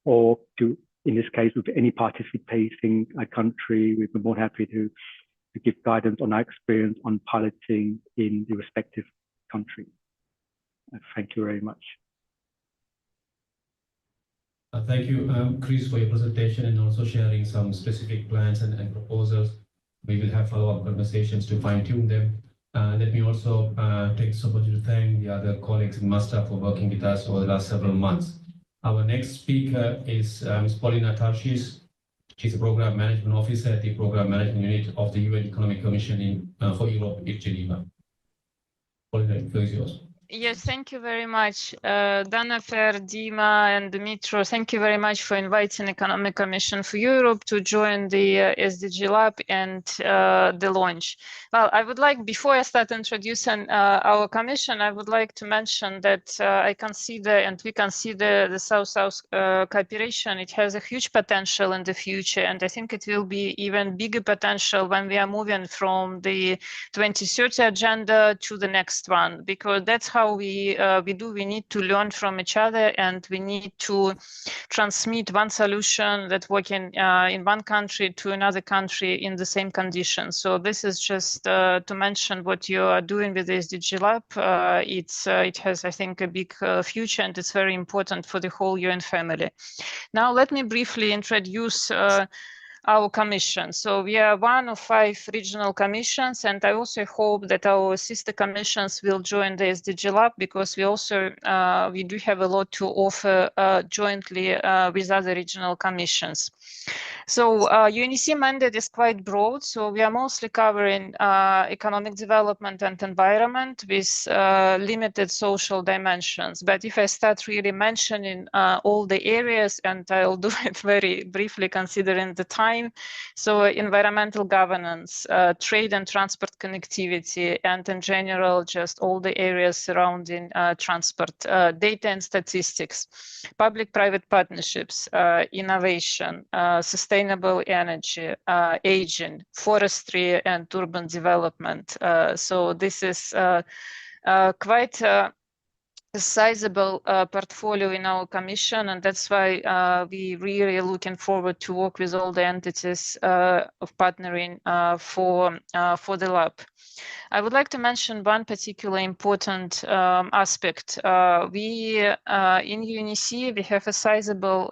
or to, in this case, with any participating country, we'd be more happy to give guidance on our experience on piloting in the respective country. Thank you very much. Thank you, Chris, for your presentation and also sharing some specific plans and proposals. We will have follow-up conversations to fine-tune them. Let me also take this opportunity to thank the other colleagues in Masdar for working with us over the last several months. Our next speaker is Ms. Paulina Tarshis. She's a Program Management Officer at the Program Management Unit of the UN Economic Commission for Europe in Geneva. Paulina, the floor is yours. Yes, thank you very much. Danafer, Dima, and Dimitro, thank you very much for inviting Economic Commission for Europe to join the SDG Lab and the launch. Well, I would like, before I start introducing our commission, I would like to mention that I consider, and we consider, the South-South cooperation. It has a huge potential in the future, and I think it will be even bigger potential when we are moving from the 2030 agenda to the next one, because that's how we do. We need to learn from each other, and we need to transmit one solution that working in one country to another country in the same conditions. So this is just to mention what you are doing with the SDG Lab. It has, I think, a big future, and it's very important for the whole UN family. Now, let me briefly introduce our commission. So we are one of 5 regional commissions, and I also hope that our sister commissions will join the SDG Lab, because we also we do have a lot to offer jointly with other regional commissions. So UNEC mandate is quite broad. So we are mostly covering economic development and environment with limited social dimensions. But if I start really mentioning all the areas, and I'll do it very briefly considering the time. So environmental governance, trade and transport connectivity, and in general, just all the areas surrounding transport, data and statistics, public-private partnerships, innovation, sustainable energy, aging, forestry, and urban development. So this is quite a sizable portfolio in our commission, and that's why we really looking forward to work with all the entities of partnering for the lab. I would like to mention one particular important aspect. We in UNEC, we have a sizable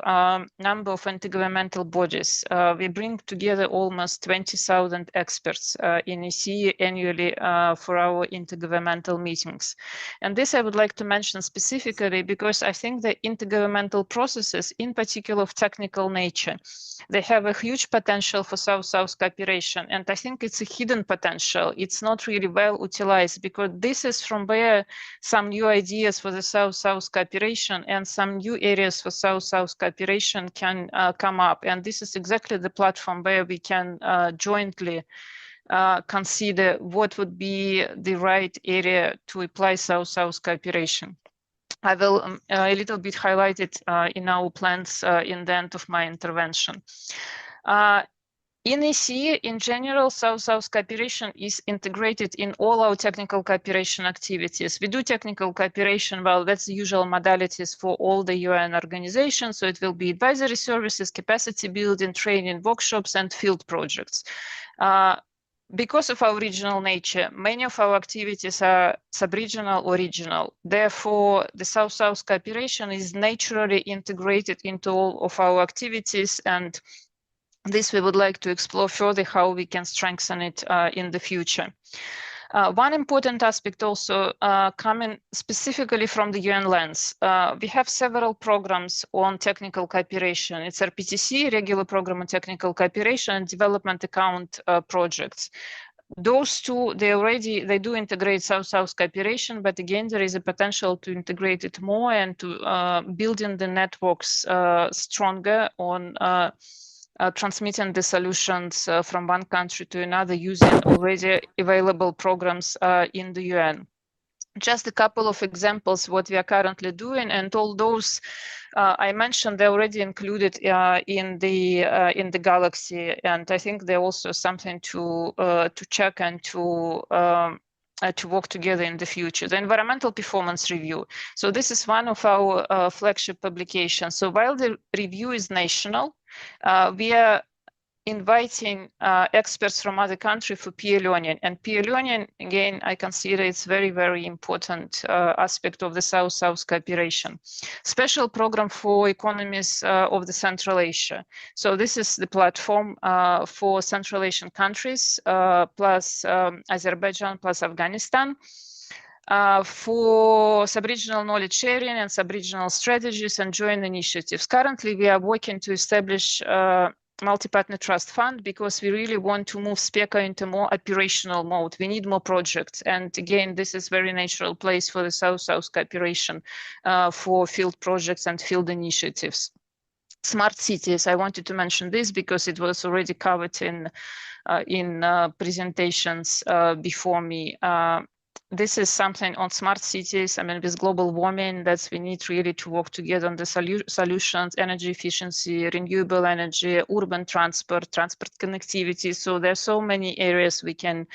number of intergovernmental bodies. We bring together almost 20,000 experts in EC annually for our intergovernmental meetings. And this I would like to mention specifically because I think the intergovernmental processes, in particular of technical nature, they have a huge potential for South-South cooperation. And I think it's a hidden potential. It's not really well utilized, because this is from where some new ideas for the South-South cooperation and some new areas for South-South cooperation can come up. And this is exactly the platform where we can jointly consider what would be the right area to apply South-South cooperation. I will a little bit highlight it in our plans in the end of my intervention. In EC, in general, South-South cooperation is integrated in all our technical cooperation activities. We do technical cooperation, well, that's the usual modalities for all the UN organizations. So it will be advisory services, capacity building, training, workshops, and field projects. Because of our regional nature, many of our activities are sub-regional or regional. Therefore, the South-South cooperation is naturally integrated into all of our activities, and this we would like to explore further how we can strengthen it in the future. One important aspect also coming specifically from the UN lens, we have several programs on technical cooperation. It's RPTC, Regular Program on Technical Cooperation, and Development Account projects. Those two, they do integrate South-South cooperation, but again, there is a potential to integrate it more and to building the networks stronger on transmitting the solutions from one country to another using already available programs in the UN. Just a couple of examples what we are currently doing, and all those I mentioned, they're already included in the Galaxy, and I think they're also something to check and to work together in the future. The environmental performance review. So this is one of our flagship publications. So while the review is national, we are inviting experts from other countries for peer learning. And peer learning, again, I consider it's very, very important aspect of the South-South cooperation. Special program for economies of the Central Asia. So this is the platform for Central Asian countries, plus Azerbaijan, plus Afghanistan. For sub-regional knowledge sharing and sub-regional strategies and joint initiatives. Currently, we are working to establish multi-partner trust fund because we really want to move SPECA into more operational mode. We need more projects. And again, this is very natural place for the South-South cooperation for field projects and field initiatives. Smart cities, I wanted to mention this because it was already covered in presentations before me. this is something on smart cities. I mean, with global warming, that's we need really to work together on the solutions, energy efficiency, renewable energy, urban transport connectivity. So there's so many areas we can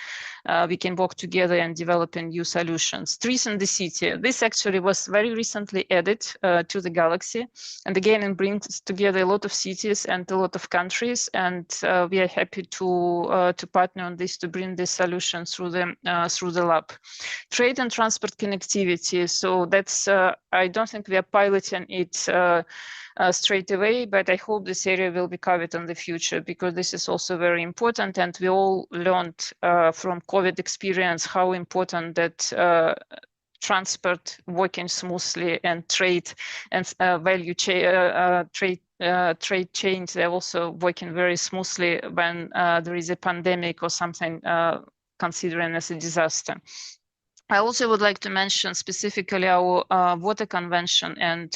work together and develop new solutions. Trees in the city. This actually was very recently added to the Galaxy, and again, it brings together a lot of cities and a lot of countries, and we are happy to partner on this to bring this solution through the lab. Trade and transport connectivity. So that's I don't think we are piloting it straight away, but I hope this area will be covered in the future, because this is also very important, and we all learned from COVID experience how important that transport working smoothly and trade and value chain trade chains are also working very smoothly when there is a pandemic or something considering as a disaster. I also would like to mention specifically our water convention and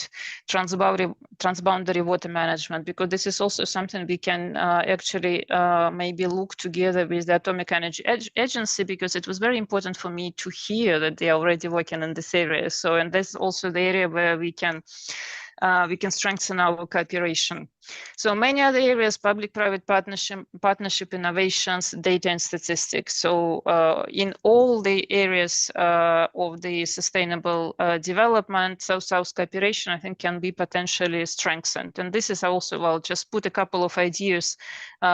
transboundary water management, because this is also something we can actually maybe look together with the Atomic Energy Agency, because it was very important for me to hear that they are already working in this area. So, and that's also the area where we can strengthen our cooperation. So many other areas, public-private partnership, innovations, data and statistics. So in all the areas of the sustainable development, South-South cooperation, I think, can be potentially strengthened. And this is also, I'll just put a couple of ideas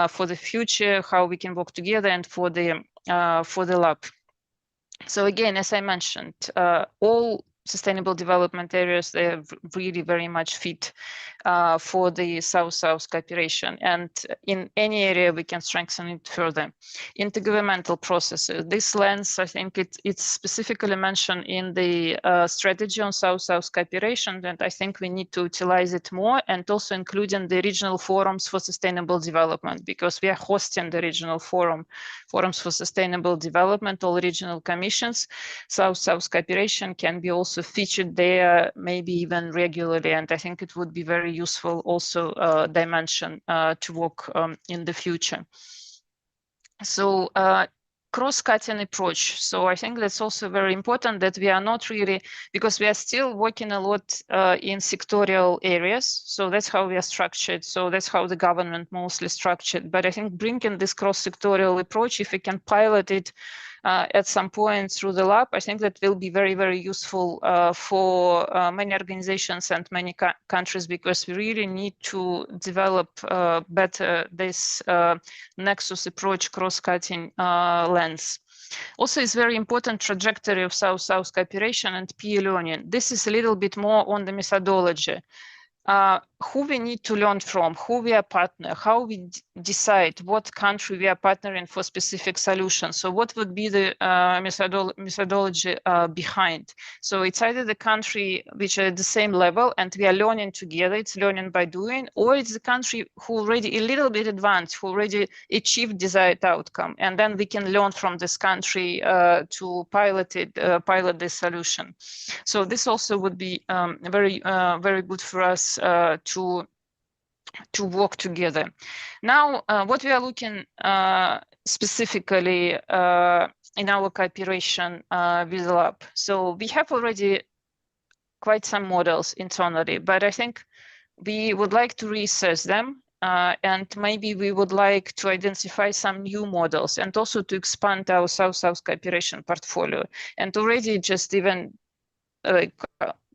for the future, how we can work together, and for the lab. So again, as I mentioned, all sustainable development areas, they really very much fit for the South-South cooperation. And in any area, we can strengthen it further. Intergovernmental processes. This lens, I think it's specifically mentioned in the strategy on South-South cooperation, and I think we need to utilize it more, and also including the regional forums for sustainable development, because we are hosting the regional forums for sustainable development, all regional commissions. South-South cooperation can be also featured there, maybe even regularly, and I think it would be very useful also dimension to work in the future. So cross-cutting approach. So I think that's also very important, that we are not really, because we are still working a lot in sectorial areas. So that's how we are structured. So that's how the government mostly structured. But I think bringing this cross-sectorial approach, if we can pilot it at some point through the lab, I think that will be very, very useful for many organizations and many countries, because we really need to develop better this nexus approach, cross-cutting lens. Also, it's very important trajectory of South-South cooperation and peer learning. This is a little bit more on the methodology. Who we need to learn from, who we are partner, how we decide what country we are partnering for specific solutions. So what would be the methodology behind? So it's either the country which are at the same level and we are learning together, it's learning by doing, or it's the country who already a little bit advanced, who already achieved desired outcome. And then we can learn from this country to pilot this solution. So this also would be very good for us to work together. Now, what we are looking specifically in our cooperation with the lab. So we have already quite some models internally, but I think we would like to reassess them, and maybe we would like to identify some new models, and also to expand our South-South cooperation portfolio. And already just even like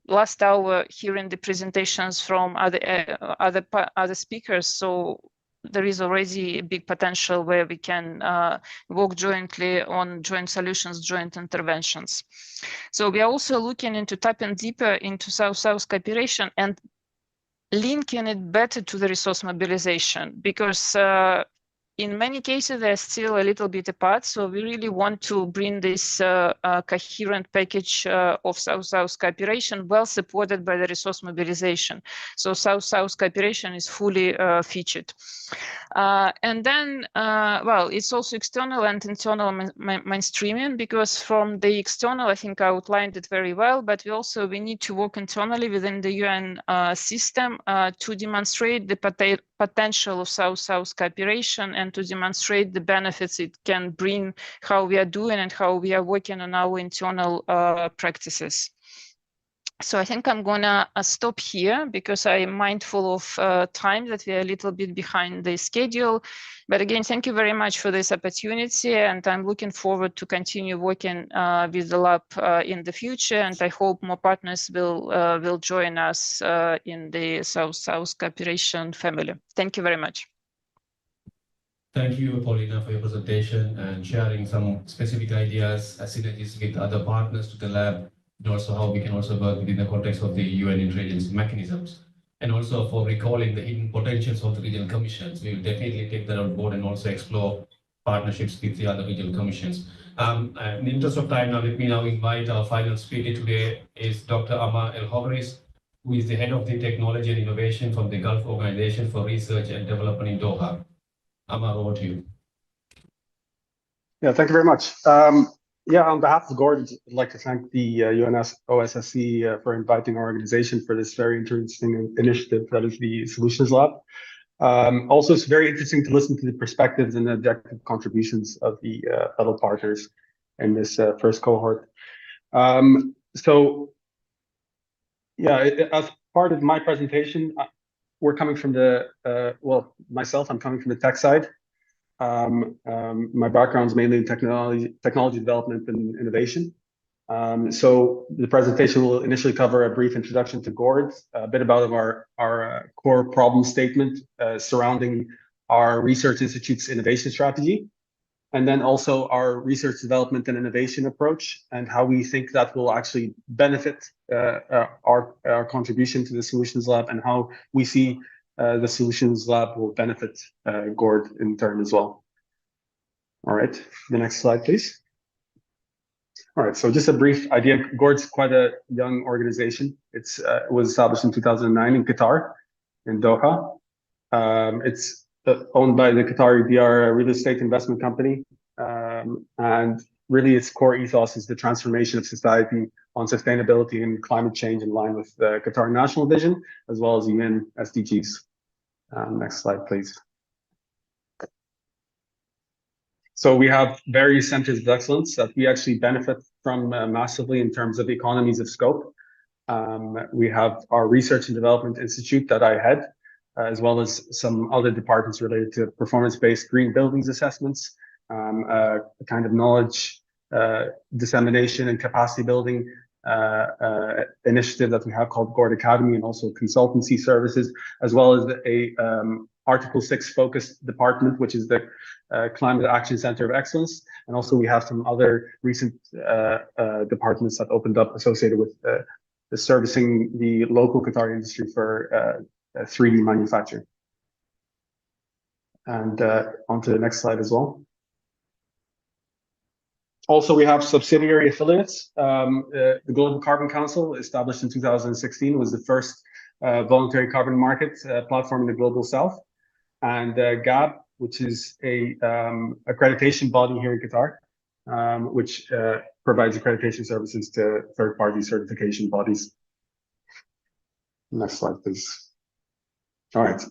last hour hearing the presentations from other speakers, so there is already a big potential where we can work jointly on joint solutions, joint interventions. So we are also looking into tapping deeper into South-South cooperation and linking it better to the resource mobilization, because in many cases, they're still a little bit apart. So we really want to bring this coherent package of South-South cooperation, well supported by the resource mobilization. So South-South cooperation is fully featured. And then, well, it's also external and internal mainstreaming, because from the external, I think I outlined it very well, but we need to work internally within the UN system to demonstrate the potential of South-South cooperation and to demonstrate the benefits it can bring, how we are doing and how we are working on our internal practices. So I think I'm gonna stop here because I am mindful of time, that we are a little bit behind the schedule. But again, thank you very much for this opportunity, and I'm looking forward to continue working with the lab in the future. And I hope more partners will join us in the South-South cooperation family. Thank you very much. Thank you, Paulina, for your presentation and sharing some specific ideas, synergies with other partners to the lab, and also how we can also work within the context of the UN interagency mechanisms, and also for recalling the hidden potentials of the regional commissions. We will definitely take that on board and also explore partnerships with the other regional commissions. In the interest of time, now let me now invite our final speaker today is Dr. Amar El-Hobris, who is the head of the technology and innovation from the Gulf Organization for Research and Development in Doha. Amar, over to you. Yeah, thank you very much. Yeah, on behalf of GORD, I'd like to thank the UNOSSC for inviting our organization for this very interesting initiative that is the Solutions Lab. Also, it's very interesting to listen to the perspectives and the objective contributions of the fellow partners in this first cohort. So, yeah, as part of my presentation, we're coming from the, well, myself, I'm coming from the tech side. My background is mainly in technology development and innovation. So the presentation will initially cover a brief introduction to GORD, a bit about our core problem statement surrounding our research institute's innovation strategy, and then also our research development and innovation approach and how we think that will actually benefit our contribution to the Solutions Lab, and how we see the Solutions Lab will benefit GORD in turn as well. All right, the next slide, please. All right, so just a brief idea. GORD's quite a young organization. It was established in 2009 in Qatar, in Doha. It's owned by the Qatari DR real estate investment company. And really its core ethos is the transformation of society on sustainability and climate change in line with the Qatar national vision, as well as UN SDGs. Next slide, please. So we have various centers of excellence that we actually benefit from massively in terms of economies of scope. We have our Research and Development Institute that I head, as well as some other departments related to performance-based green buildings assessments, a kind of knowledge dissemination and capacity building initiative that we have called GORD Academy, and also consultancy services, as well as a Article 6 focused department, which is the Climate Action Center of Excellence. And also we have some other recent departments that opened up associated with servicing the local Qatari industry for 3D manufacturing. And on to the next slide as well. Also, we have subsidiary affiliates. The Global Carbon Council, established in 2016, was the first voluntary carbon market platform in the Global South. And GAB, which is a accreditation body here in Qatar, which provides accreditation services to third-party certification bodies. Next slide, please. All right.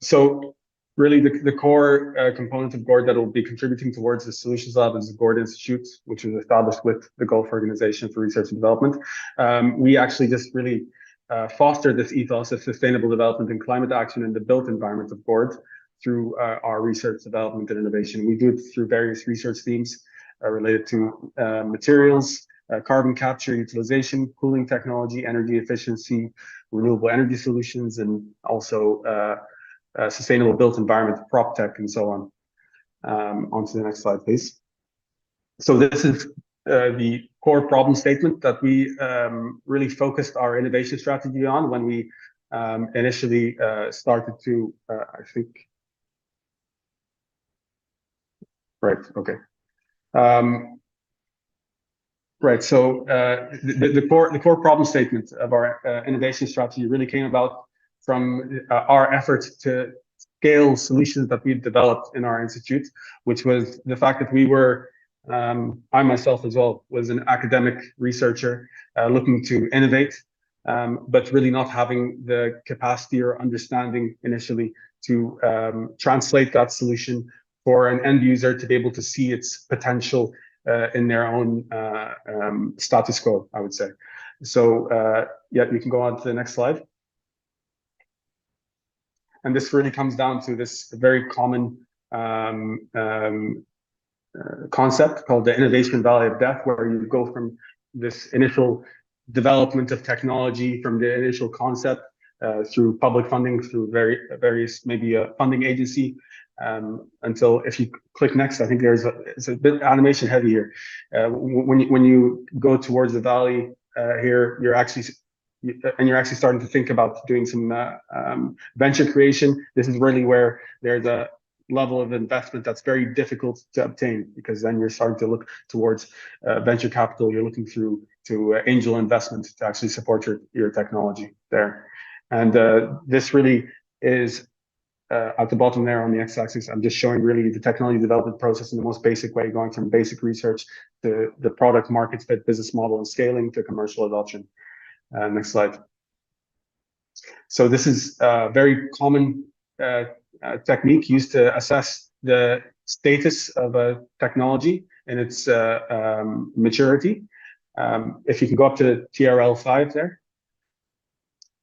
So really the core component of GORD that will be contributing towards the Solutions Lab is the GORD Institute, which was established with the Gulf Organization for Research and Development. We actually just really foster this ethos of sustainable development and climate action in the built environment of GORD through our research, development, and innovation. We do it through various research themes related to materials, carbon capture, utilization, cooling technology, energy efficiency, renewable energy solutions, and also sustainable built environment, prop tech, and so on. On to the next slide, please. So this is the core problem statement that we really focused our innovation strategy on when we initially started to, I think, right, okay. Right, so the core problem statement of our innovation strategy really came about from our efforts to scale solutions that we've developed in our institute, which was the fact that we were, I myself as well, was an academic researcher looking to innovate but really not having the capacity or understanding initially to translate that solution for an end user to be able to see its potential in their own status quo, I would say. So yeah, we can go on to the next slide. And this really comes down to this very common concept called the innovation valley of death, where you go from this initial development of technology, from the initial concept through public funding, through various maybe a funding agency, until, if you click next, I think it's a bit animation heavy here. When you go towards the valley here, you're actually starting to think about doing some venture creation. This is really where there's a level of investment that's very difficult to obtain, because then you're starting to look towards venture capital. You're looking through to angel investment to actually support your technology there. And this really is at the bottom there on the x-axis. I'm just showing really the technology development process in the most basic way, going from basic research to the product market fit, business model and scaling to commercial adoption. Next slide. So this is a very common technique used to assess the status of a technology and its maturity. If you can go up to TRL5 there.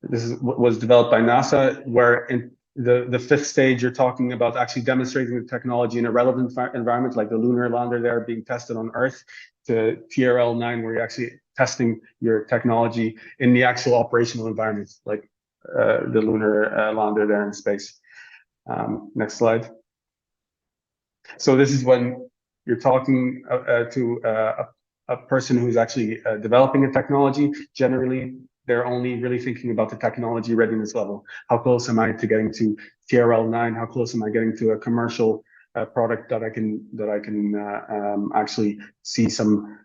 This is what was developed by NASA, where in the fifth stage, you're talking about actually demonstrating the technology in a relevant environment, like the lunar lander there being tested on Earth, to TRL9, where you're actually testing your technology in the actual operational environment, like the lunar lander there in space. Next slide. So this is when you're talking to a person who's actually developing a technology. Generally, they're only really thinking about the technology readiness level. How close am I to getting to TRL9? How close am I getting to a commercial product that I can actually see some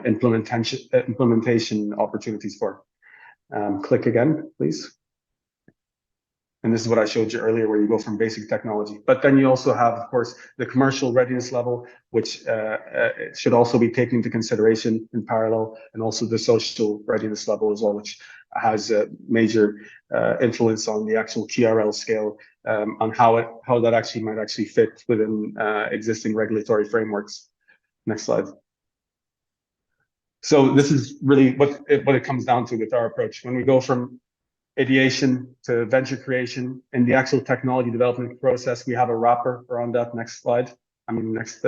implementation opportunities for? Click again, please. And this is what I showed you earlier, where you go from basic technology. But then you also have, of course, the commercial readiness level, which should also be taken into consideration in parallel, and also the social readiness level as well, which has a major influence on the actual TRL scale, on how that actually might actually fit within existing regulatory frameworks. Next slide. So this is really what it comes down to with our approach. When we go from ideation to venture creation in the actual technology development process, we have a wrapper around that. Next slide. Next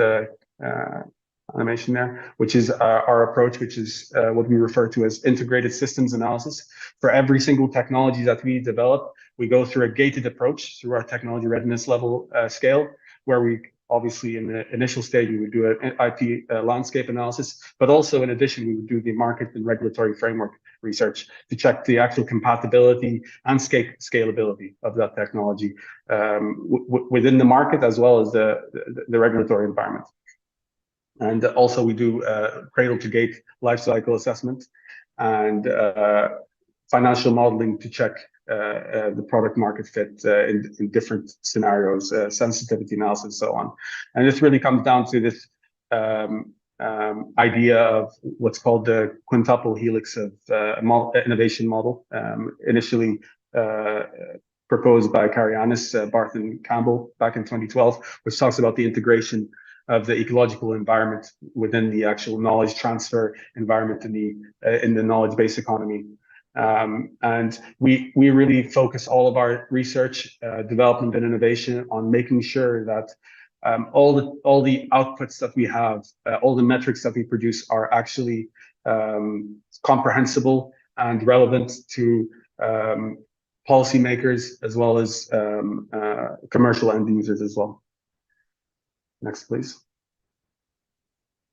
animation there, which is our approach, which is what we refer to as integrated systems analysis. For every single technology that we develop, we go through a gated approach through our technology readiness level scale, where we obviously in the initial stage, we would do an IP landscape analysis, but also in addition, we would do the market and regulatory framework research to check the actual compatibility and scalability of that technology within the market, as well as the regulatory environment. And also we do cradle to gate lifecycle assessment and financial modeling to check the product market fit in different scenarios, sensitivity analysis, so on. And this really comes down to this idea of what's called the quintuple helix of innovation model, initially proposed by Karianis, Barth, and Campbell back in 2012, which talks about the integration of the ecological environment within the actual knowledge transfer environment in the knowledge-based economy. And we really focus all of our research, development, and innovation on making sure that all the outputs that we have, all the metrics that we produce are actually comprehensible and relevant to policymakers, as well as commercial end users as well. Next, please.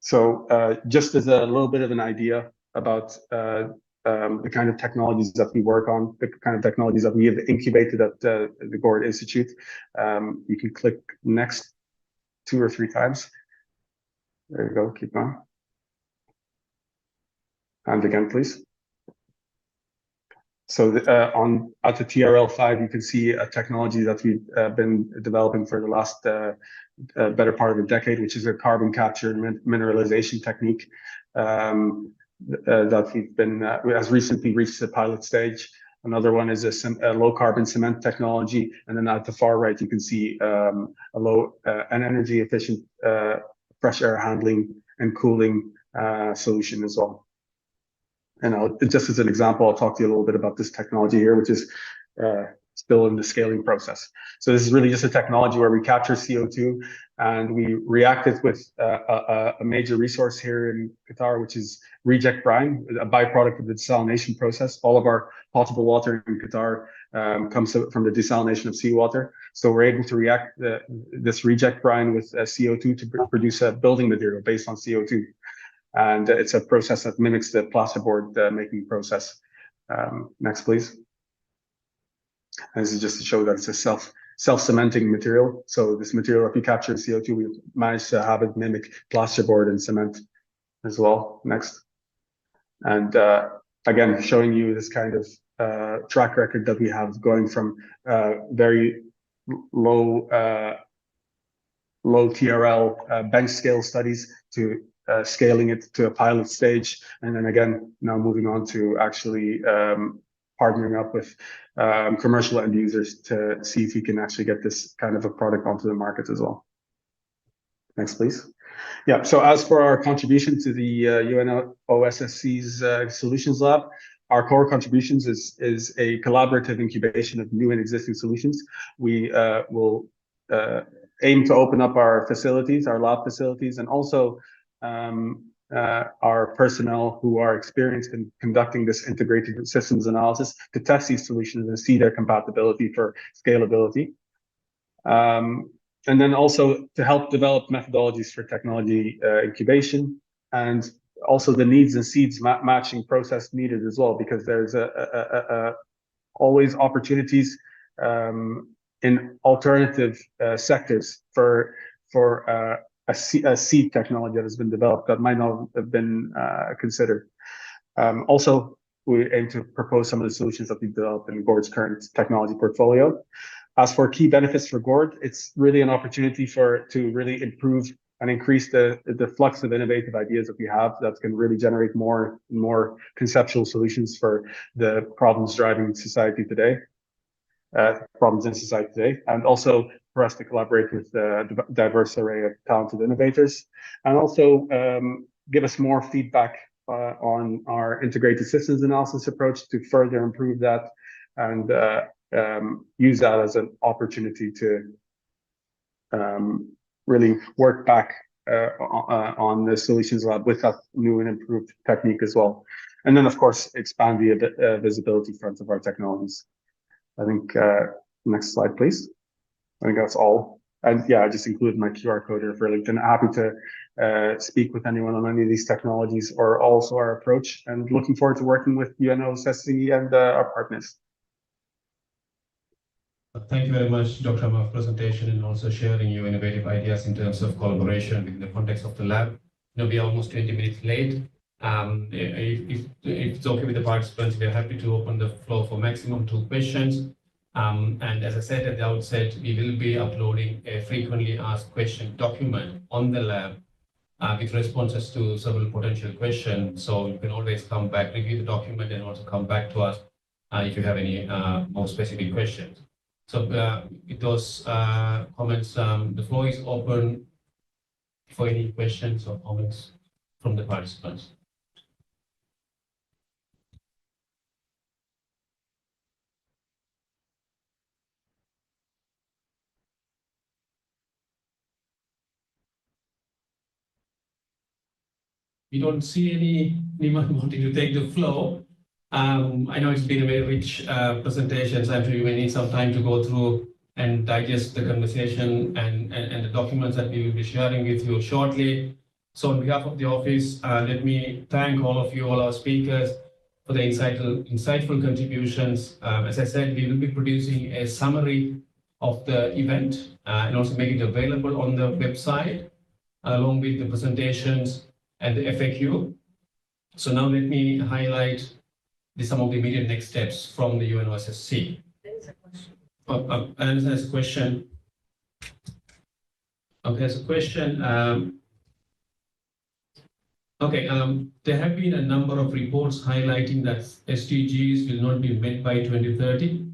So just as a little bit of an idea about the kind of technologies that we work on, the kind of technologies that we have incubated at the Gord Institute. You can click next 2 or 3 times. There you go, keep going. And again, please. So at the TRL5, you can see a technology that we've been developing for the last better part of a decade, which is a carbon capture and mineralization technique. that we've been has recently reached the pilot stage. Another one is a low carbon cement technology, and then at the far right you can see an energy efficient fresh air handling and cooling solution as well. And just as an example, I'll talk to you a little bit about this technology here, which is still in the scaling process. So this is really just a technology where we capture CO2 and we react it with a major resource here in Qatar, which is reject brine, a byproduct of the desalination process. All of our potable water in Qatar comes from the desalination of seawater. So we're able to react this reject brine with CO2 to produce a building material based on CO2. And it's a process that mimics the plasterboard making process. Next, please. And this is just to show that it's a self-cementing material. So this material, if you capture CO2, we've managed to have it mimic plasterboard and cement as well. Next. And again, showing you this kind of track record that we have going from very low TRL bench scale studies to scaling it to a pilot stage, and then again now moving on to actually partnering up with commercial end users to see if we can actually get this kind of a product onto the market as well. Next, please. Yeah, so as for our contribution to the UNOSSC's Solutions Lab, our core contributions is a collaborative incubation of new and existing solutions. We will aim to open up our facilities, our lab facilities, and also our personnel who are experienced in conducting this integrated systems analysis to test these solutions and see their compatibility for scalability. And then also to help develop methodologies for technology incubation, and also the needs and seeds matching process needed as well, because there's always opportunities in alternative sectors for a seed technology that has been developed that might not have been considered. Also, we aim to propose some of the solutions that we've developed in Gord's current technology portfolio. As for key benefits for Gord, it's really an opportunity to really improve and increase the flux of innovative ideas that we have that can really generate more and more conceptual solutions for the problems driving society today, problems in society today, and also for us to collaborate with a diverse array of talented innovators, and also give us more feedback on our integrated systems analysis approach to further improve that, and use that as an opportunity to really work back on the Solutions Lab with that new and improved technique as well. And then, of course, expand the visibility front of our technologies. I think, next slide, please. I think that's all. And yeah, I just included my QR code here for LinkedIn. Happy to speak with anyone on any of these technologies or also our approach, and looking forward to working with UNOSSC and our partners. Thank you very much, Dr. Amar, for presentation and also sharing your innovative ideas in terms of collaboration in the context of the lab. We are almost 20 minutes late. If it's okay with the participants, we are happy to open the floor for maximum 2 questions. And as I said at the outset, we will be uploading a frequently asked question document on the lab with responses to several potential questions. So you can always come back, review the document, and also come back to us if you have any more specific questions. So with those comments, the floor is open for any questions or comments from the participants. We don't see anyone wanting to take the floor. I know it's been a very rich presentation, so I'm sure you may need some time to go through and digest the conversation and the documents that we will be sharing with you shortly. So on behalf of the office, let me thank all of you, all our speakers, for the insightful contributions. As I said, we will be producing a summary of the event and also make it available on the website along with the presentations and the FAQ. So now let me highlight some of the immediate next steps from the UNOSSC. There is a question. And there's a question. Okay, there's a question. Okay, there have been a number of reports highlighting that SDGs will not be met by 2030.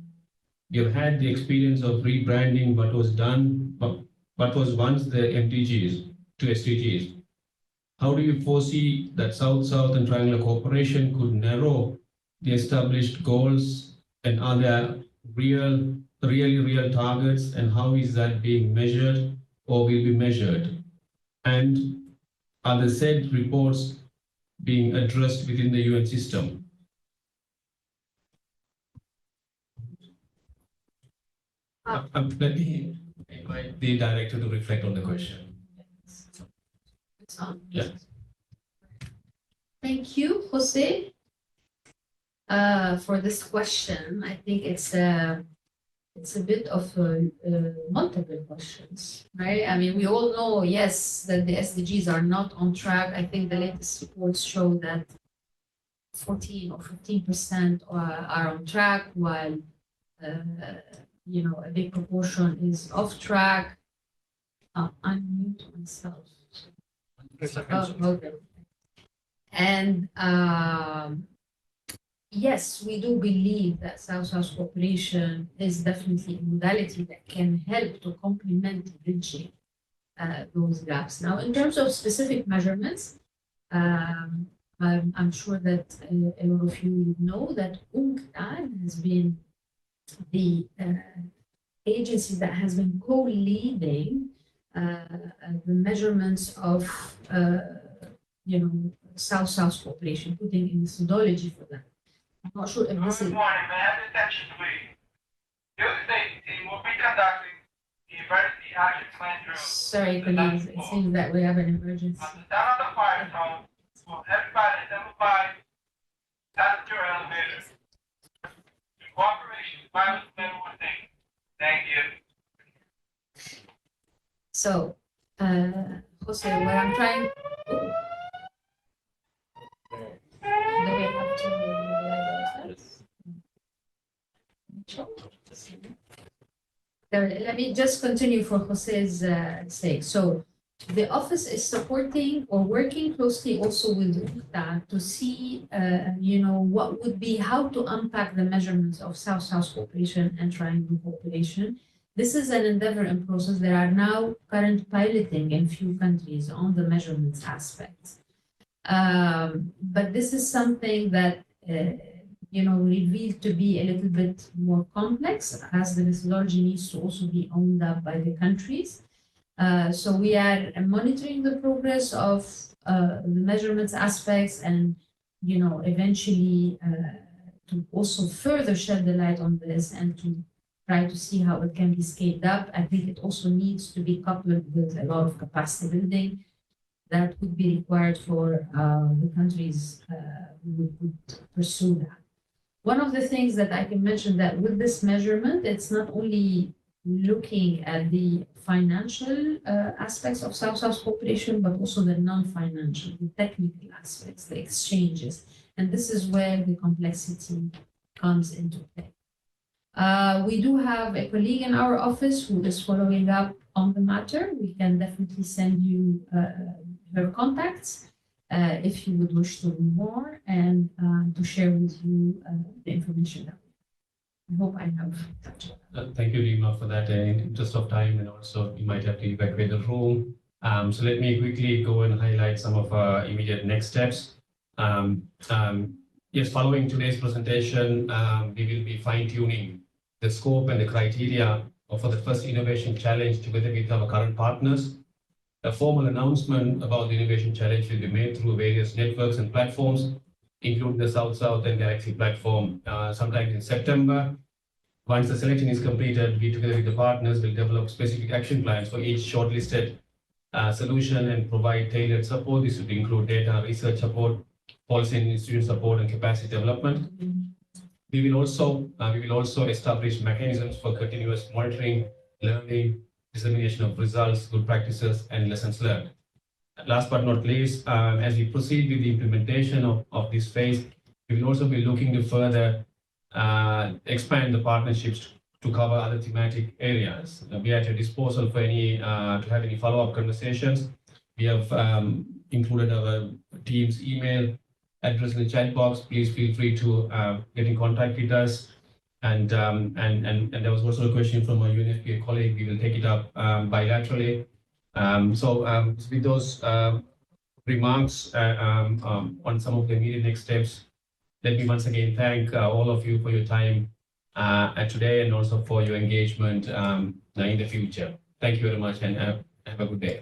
You've had the experience of rebranding what was done, what was once the MDGs to SDGs. How do you foresee that South-South and Triangular cooperation could narrow the established goals, and are there really real targets, and how is that being measured or will be measured? And are the said reports being addressed within the UN system? Let me invite the director to reflect on the question. Yeah. Thank you, Jose, for this question. I think it's a bit of multiple questions, right? I mean, we all know, yes, that the SDGs are not on track. I think the latest reports show that 14 or 15% are on track, while you know, a big proportion is off track. Unmute myself. Oh, okay. And yes, we do believe that South-South cooperation is definitely a modality that can help to complement bridging those gaps. Now, in terms of specific measurements, I'm sure that a lot of you know that UNCTAD has been the agency that has been co-leading the measurements of you know, South-South cooperation, putting in methodology for that. I'm not sure if this is. Good morning, may I have your attention, please? Your state team will be conducting the emergency action plan drill. Sorry, colleagues, it seems that we have an emergency. At the sound of the fire tone, will everybody assemble by passenger elevator. Cooperation, violence, mental thing. Thank you. So, Jose, what I'm trying. Do we have to mobilize ourselves? Let me just continue for Jose's sake. So, the office is supporting or working closely also with UNCTAD to see, you know, what would be how to unpack the measurements of South-South cooperation and Triangular cooperation. This is an endeavor in process. There are now current piloting in few countries on the measurements aspects. But this is something that, you know, revealed to be a little bit more complex, as the methodology needs to also be owned up by the countries. So we are monitoring the progress of the measurements aspects, and, you know, eventually to also further shed the light on this and to try to see how it can be scaled up. I think it also needs to be coupled with a lot of capacity building that would be required for the countries who would pursue that. One of the things that I can mention that with this measurement, it's not only looking at the financial aspects of South-South cooperation, but also the non-financial, the technical aspects, the exchanges. And this is where the complexity comes into play. We do have a colleague in our office who is following up on the matter. We can definitely send you her contacts if you would wish to know more, and to share with you the information that I hope I have touched on. Thank you, Rima, for that. And in the interest of time, and also you might have to evacuate the room. So let me quickly go and highlight some of our immediate next steps. Yes, following today's presentation, we will be fine-tuning the scope and the criteria for the first innovation challenge together with our current partners. A formal announcement about the innovation challenge will be made through various networks and platforms, including the South-South and Galaxy platform, sometime in September. Once the selection is completed, we together with the partners will develop specific action plans for each shortlisted solution and provide tailored support. This would include data research support, policy and institution support, and capacity development. We will also establish mechanisms for continuous monitoring, learning, dissemination of results, good practices, and lessons learned. Last but not least, as we proceed with the implementation of this phase, we will also be looking to further expand the partnerships to cover other thematic areas. We are at your disposal for any to have any follow-up conversations. We have included our team's email address in the chat box. Please feel free to get in contact with us. And there was also a question from a UNFPA colleague. We will take it up bilaterally. With those remarks on some of the immediate next steps, let me once again thank all of you for your time today and also for your engagement in the future. Thank you very much and have a good day.